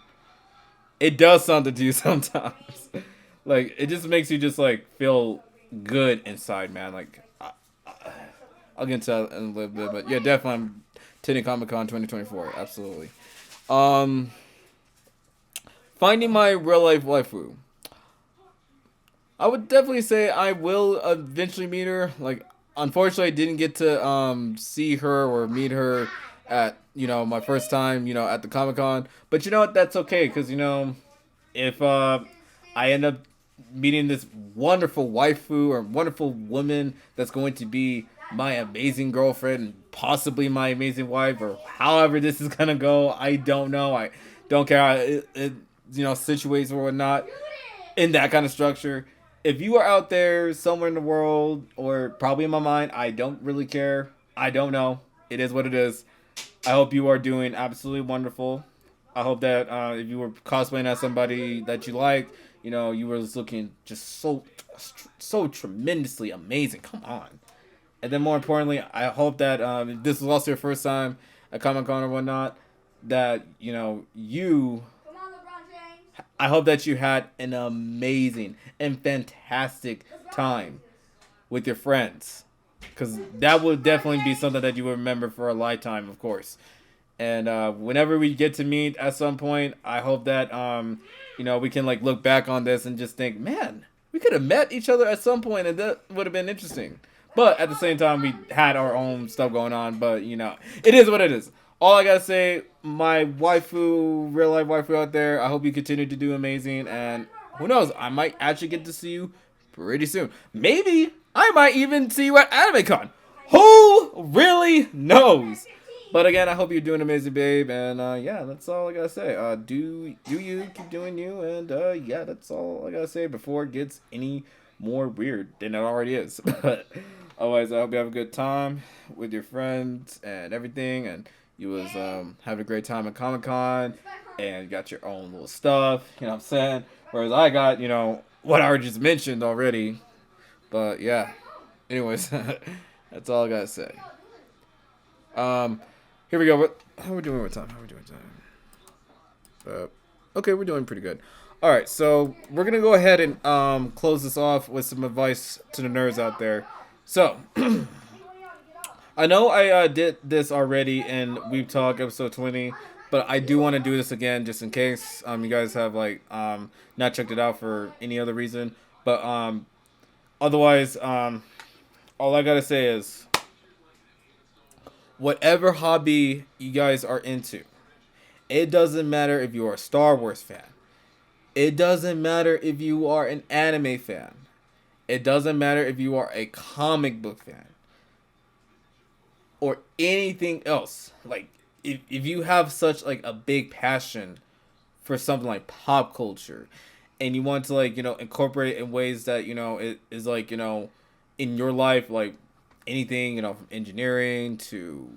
It does something to you sometimes. Like, it just makes you just, like, feel good inside, man. Like, I'll get into that in a little bit, but yeah, definitely I'm attending Comic-Con 2024. Absolutely. Finding my real-life waifu. I would definitely say I will eventually meet her. Like, unfortunately, I didn't get to see her or meet her at, my first time, at the Comic-Con. But you know what? That's okay, because, if I end up meeting this wonderful waifu or wonderful woman that's going to be my amazing girlfriend and possibly my amazing wife, or however this is going to go, I don't know. I don't care how it situates or whatnot in that kind of structure. If you are out there somewhere in the world, or probably in my mind, I don't really care. I don't know. It is what it is. I hope you are doing absolutely wonderful. I hope that if you were cosplaying as somebody that you like, you were looking just so tremendously amazing. Come on. And then more importantly, I hope that if this was also your first time at Comic Con or whatnot, that I hope that you had an amazing and fantastic time with your friends, because that would definitely be something that you would remember for a lifetime, of course. And whenever we get to meet at some point, I hope that we can like look back on this and just think, man, we could have met each other at some point, and that would have been interesting. But at the same time, we had our own stuff going on. But it is what it is. All I gotta say, my waifu, real life waifu out there, I hope you continue to do amazing. And who knows, I might actually get to see you pretty soon. Maybe I might even see you at AnimeCon. Who really knows? But again, I hope you're doing amazing, babe. And yeah, that's all I gotta say. Do you keep doing you? And yeah, that's all I gotta say before it gets any more weird than it already is. But otherwise, I hope you have a good time with your friends and everything. And you was having a great time at Comic Con and got your own little stuff. You know what I'm saying? Whereas I got what I already just mentioned already. But yeah. Anyways, that's all I gotta say. Here we go. How are we doing with time? Okay, we're doing pretty good. All right, so we're gonna go ahead and close this off with some advice to the nerds out there. So, I know I did this already in Weeb Talk Episode 20, but I do want to do this again just in case you guys have not checked it out for any other reason. But otherwise, all I gotta say is, whatever hobby you guys are into, it doesn't matter if you are a Star Wars fan. It doesn't matter if you are an anime fan. It doesn't matter if you are a comic book fan. Or anything else. Like, if you have such a big passion for something like pop culture, and you want to incorporate it in ways that it is in your life, like anything, from engineering to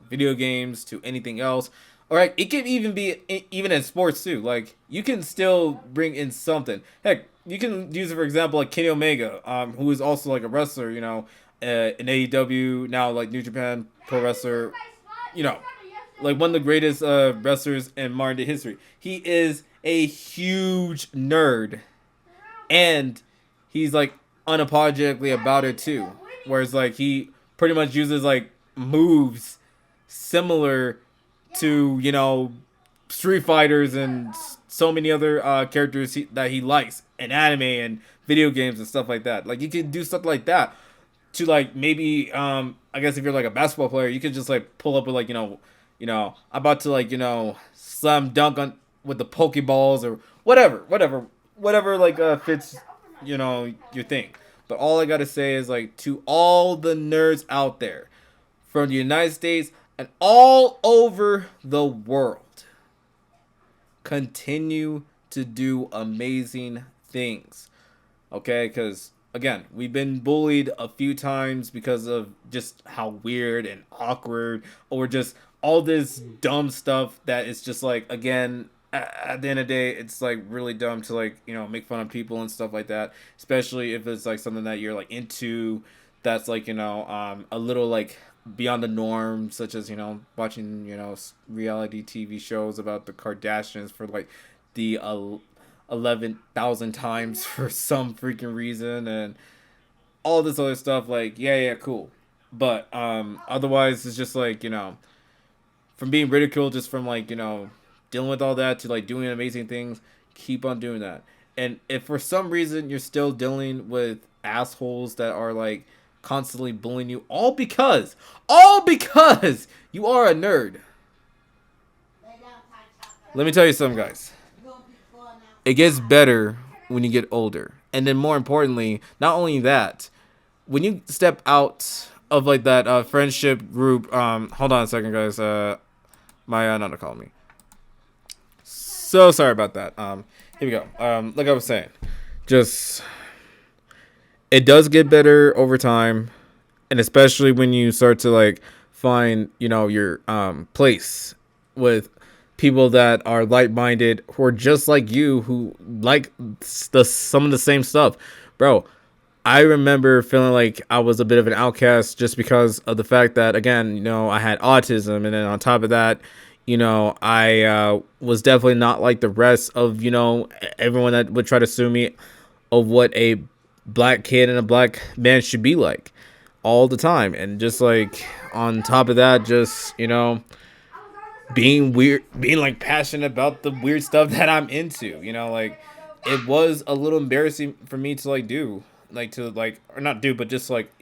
video games to anything else. All right, it can even be even in sports too. Like, you can still bring in something. Heck, you can use it for example like Kenny Omega, who is also a wrestler, in AEW now, New Japan Pro Wrestler, one of the greatest wrestlers in modern day history. He is a huge nerd, and he's unapologetically about it too. Whereas he pretty much uses moves similar to Street Fighters and so many other characters that he likes in anime and video games and stuff like that. You can do stuff like that to maybe I guess if you're a basketball player, you could just pull up with about to slam dunk on with the Pokeballs or whatever fits your thing. But all I gotta say is to all the nerds out there from the United States and all over the world, continue to do amazing things. Okay, because again, we've been bullied a few times because of just how weird and awkward, or just all this dumb stuff that is just again, at the end of the day, it's really dumb to make fun of people and stuff like that, especially if it's something that you're into, that's a little beyond the norm, such as watching reality TV shows about the Kardashians for the 11,000 times for some freaking reason, and all this other stuff. Yeah, cool, but otherwise it's just from being ridiculed, just from dealing with all that to doing amazing things. Keep on doing that. And if for some reason you're still dealing with assholes that are constantly bullying you, all because you are a nerd, let me tell you something, guys. It gets better when you get older. And then more importantly, not only that, when you step out of that friendship group, hold on a second, guys. My Nana called me. So sorry about that. Here we go. Like I was saying, just it does get better over time, and especially when you start to find your place with people that are like-minded, who are just like you, who like some of the same stuff, bro. I remember feeling like I was a bit of an outcast just because of the fact that, again, I had autism, and then on top of that, I was definitely not like the rest of, everyone that would try to sue me of what a black kid and a black man should be like all the time. And just like on top of that, just, being weird, being like passionate about the weird stuff that I'm into, like it was a little embarrassing for me to like do, like to like, or not do, but just like,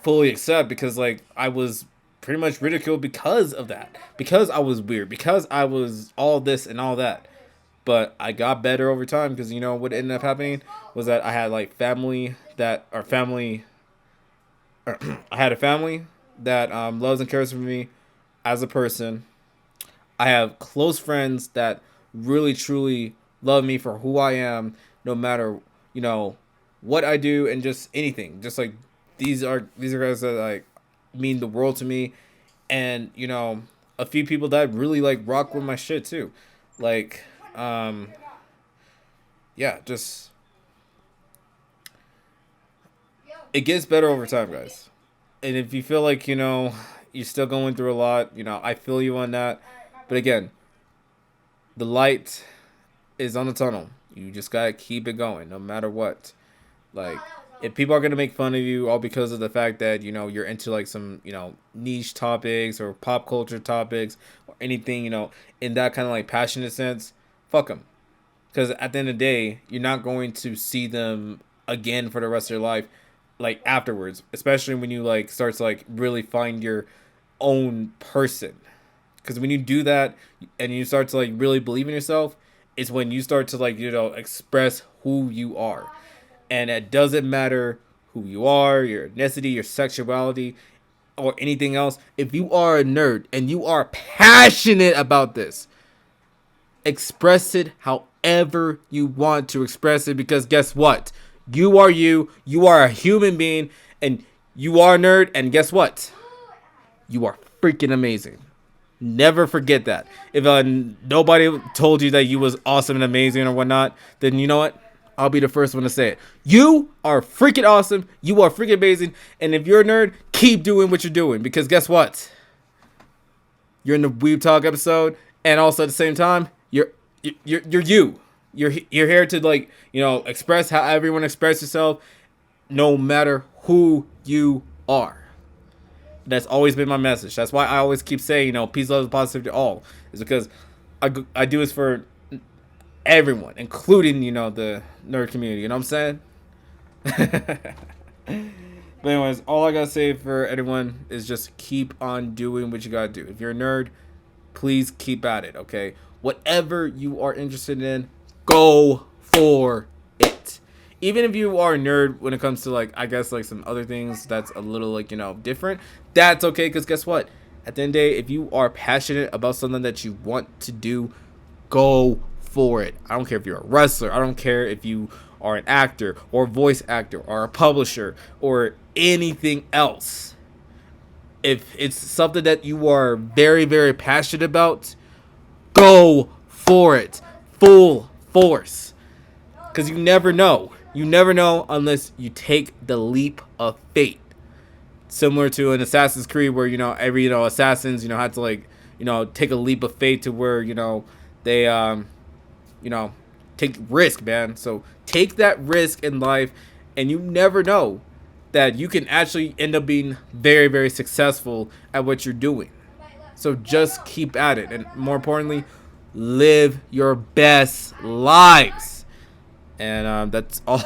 fully accept, because like I was pretty much ridiculed because of that, because I was weird, because I was all this and all that. But I got better over time, because what ended up happening was that I had like I had a family that loves and cares for me as a person. I have close friends that really truly love me for who I am, no matter what I do, and just anything. Just like these are guys that like mean the world to me, and a few people that really like rock with my shit too, like yeah, just it gets better over time, guys. And if you feel like you're still going through a lot, I feel you on that. But again, the light is on the tunnel. You just gotta keep it going, no matter what. Like, if people are gonna make fun of you all because of the fact that you're into like some niche topics or pop culture topics or anything in that kind of like passionate sense, fuck them. Because at the end of the day, you're not going to see them again for the rest of your life, like afterwards. Especially when you like start to like really find your own person. Because when you do that and you start to like really believe in yourself, it's when you start to like express who you are. And it doesn't matter who you are, your ethnicity, your sexuality, or anything else. If you are a nerd and you are passionate about this, express it however you want to express it, because guess what? You are you. You are a human being, and you are a nerd, and guess what? You are freaking amazing. Never forget that. If nobody told you that you was awesome and amazing or whatnot, then you know what? I'll be the first one to say it. You are freaking awesome. You are freaking amazing. And if you're a nerd, keep doing what you're doing, because guess what? You're in the Weeb Talk episode, and also at the same time, you're you. You're here to like express how everyone expresses yourself, no matter who you are. That's always been my message. That's why I always keep saying peace, love, and positivity to all. Is because I do this for everyone, including the nerd community. You know what I'm saying? But anyways, all I gotta say for anyone is just keep on doing what you gotta do. If you're a nerd, please keep at it. Okay, whatever you are interested in, go for it. Even if you are a nerd when it comes to like, I guess like some other things that's a little like different, that's okay, because guess what? At the end of the day, if you are passionate about something that you want to do, go for it. I don't care if you're a wrestler. I don't care if you are an actor or a voice actor or a publisher or anything else. If it's something that you are very, very passionate about, go for it. Full force. Because you never know. You never know unless you take the leap of faith. Similar to an Assassin's Creed where, every, assassins, had to like, take a leap of faith to where, they, take risk, man. So take that risk in life, and you never know that you can actually end up being very, very successful at what you're doing. So just keep at it. And more importantly, live your best lives. And that's all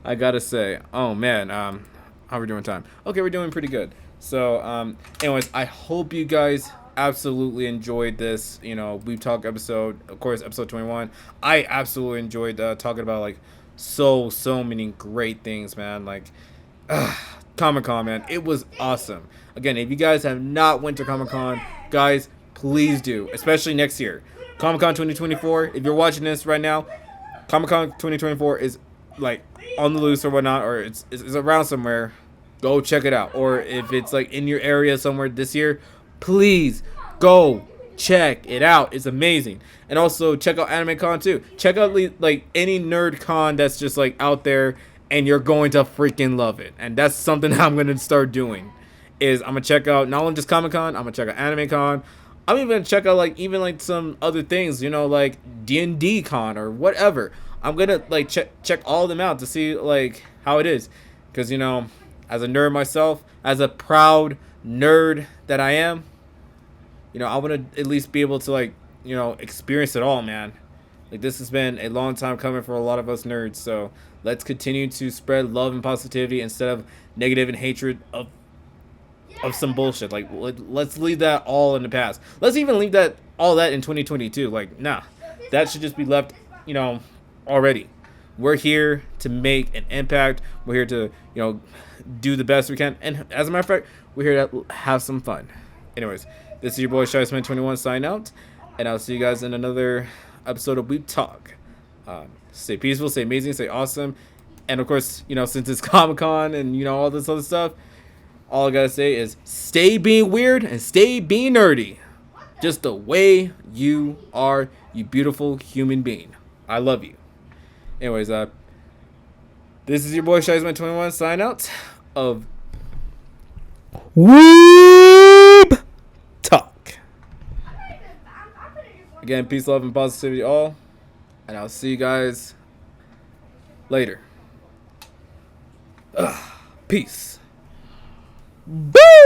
I gotta say. Oh man, how are we doing time? Okay, we're doing pretty good. So anyways, I hope you guys absolutely enjoyed this Weeb Talk episode, of course, episode 21. I absolutely enjoyed talking about like so many great things, man. Like Comic-Con, man, it was awesome. Again, if you guys have not went to Comic-Con, guys, please do, especially next year. Comic-Con 2024, if you're watching this right now, Comic-Con 2024 is like on the loose or whatnot, or it's around somewhere. Go check it out. Or if it's like in your area somewhere this year, please go Check it out. It's amazing. And also check out Anime Con too. Check out like any nerd con that's just like out there, and you're going to freaking love it. And that's something I'm gonna start doing. Is I'm gonna check out not only just Comic Con, I'm gonna check out Anime Con. I'm even gonna check out like even like some other things, you know, like D&D Con or whatever. I'm gonna like check all of them out to see like how it is, because you know, as a nerd myself, as a proud nerd that I am, you know, I want to at least be able to like, you know, experience it all, man. Like this has been a long time coming for a lot of us nerds, so let's continue to spread love and positivity instead of negative and hatred of some bullshit. Like let's leave that all in the past. Let's even leave that all that in 2022. Like nah, that should just be left, you know, already. We're here to make an impact. We're here to, you know, do the best we can. And as a matter of fact, we're here to have some fun. Anyways, this is your boy ShySman21 sign out, and I'll see you guys in another episode of Weeb Talk. Stay peaceful, stay amazing, stay awesome, and of course, you know, since it's Comic-Con and you know all this other stuff, all I gotta say is stay being weird and stay being nerdy, just the way you are, you beautiful human being. I love you. Anyways, this is your boy ShySman21 sign out of Weeb Talk. Again, peace, love, and positivity all. And I'll see you guys later. Peace. Boo!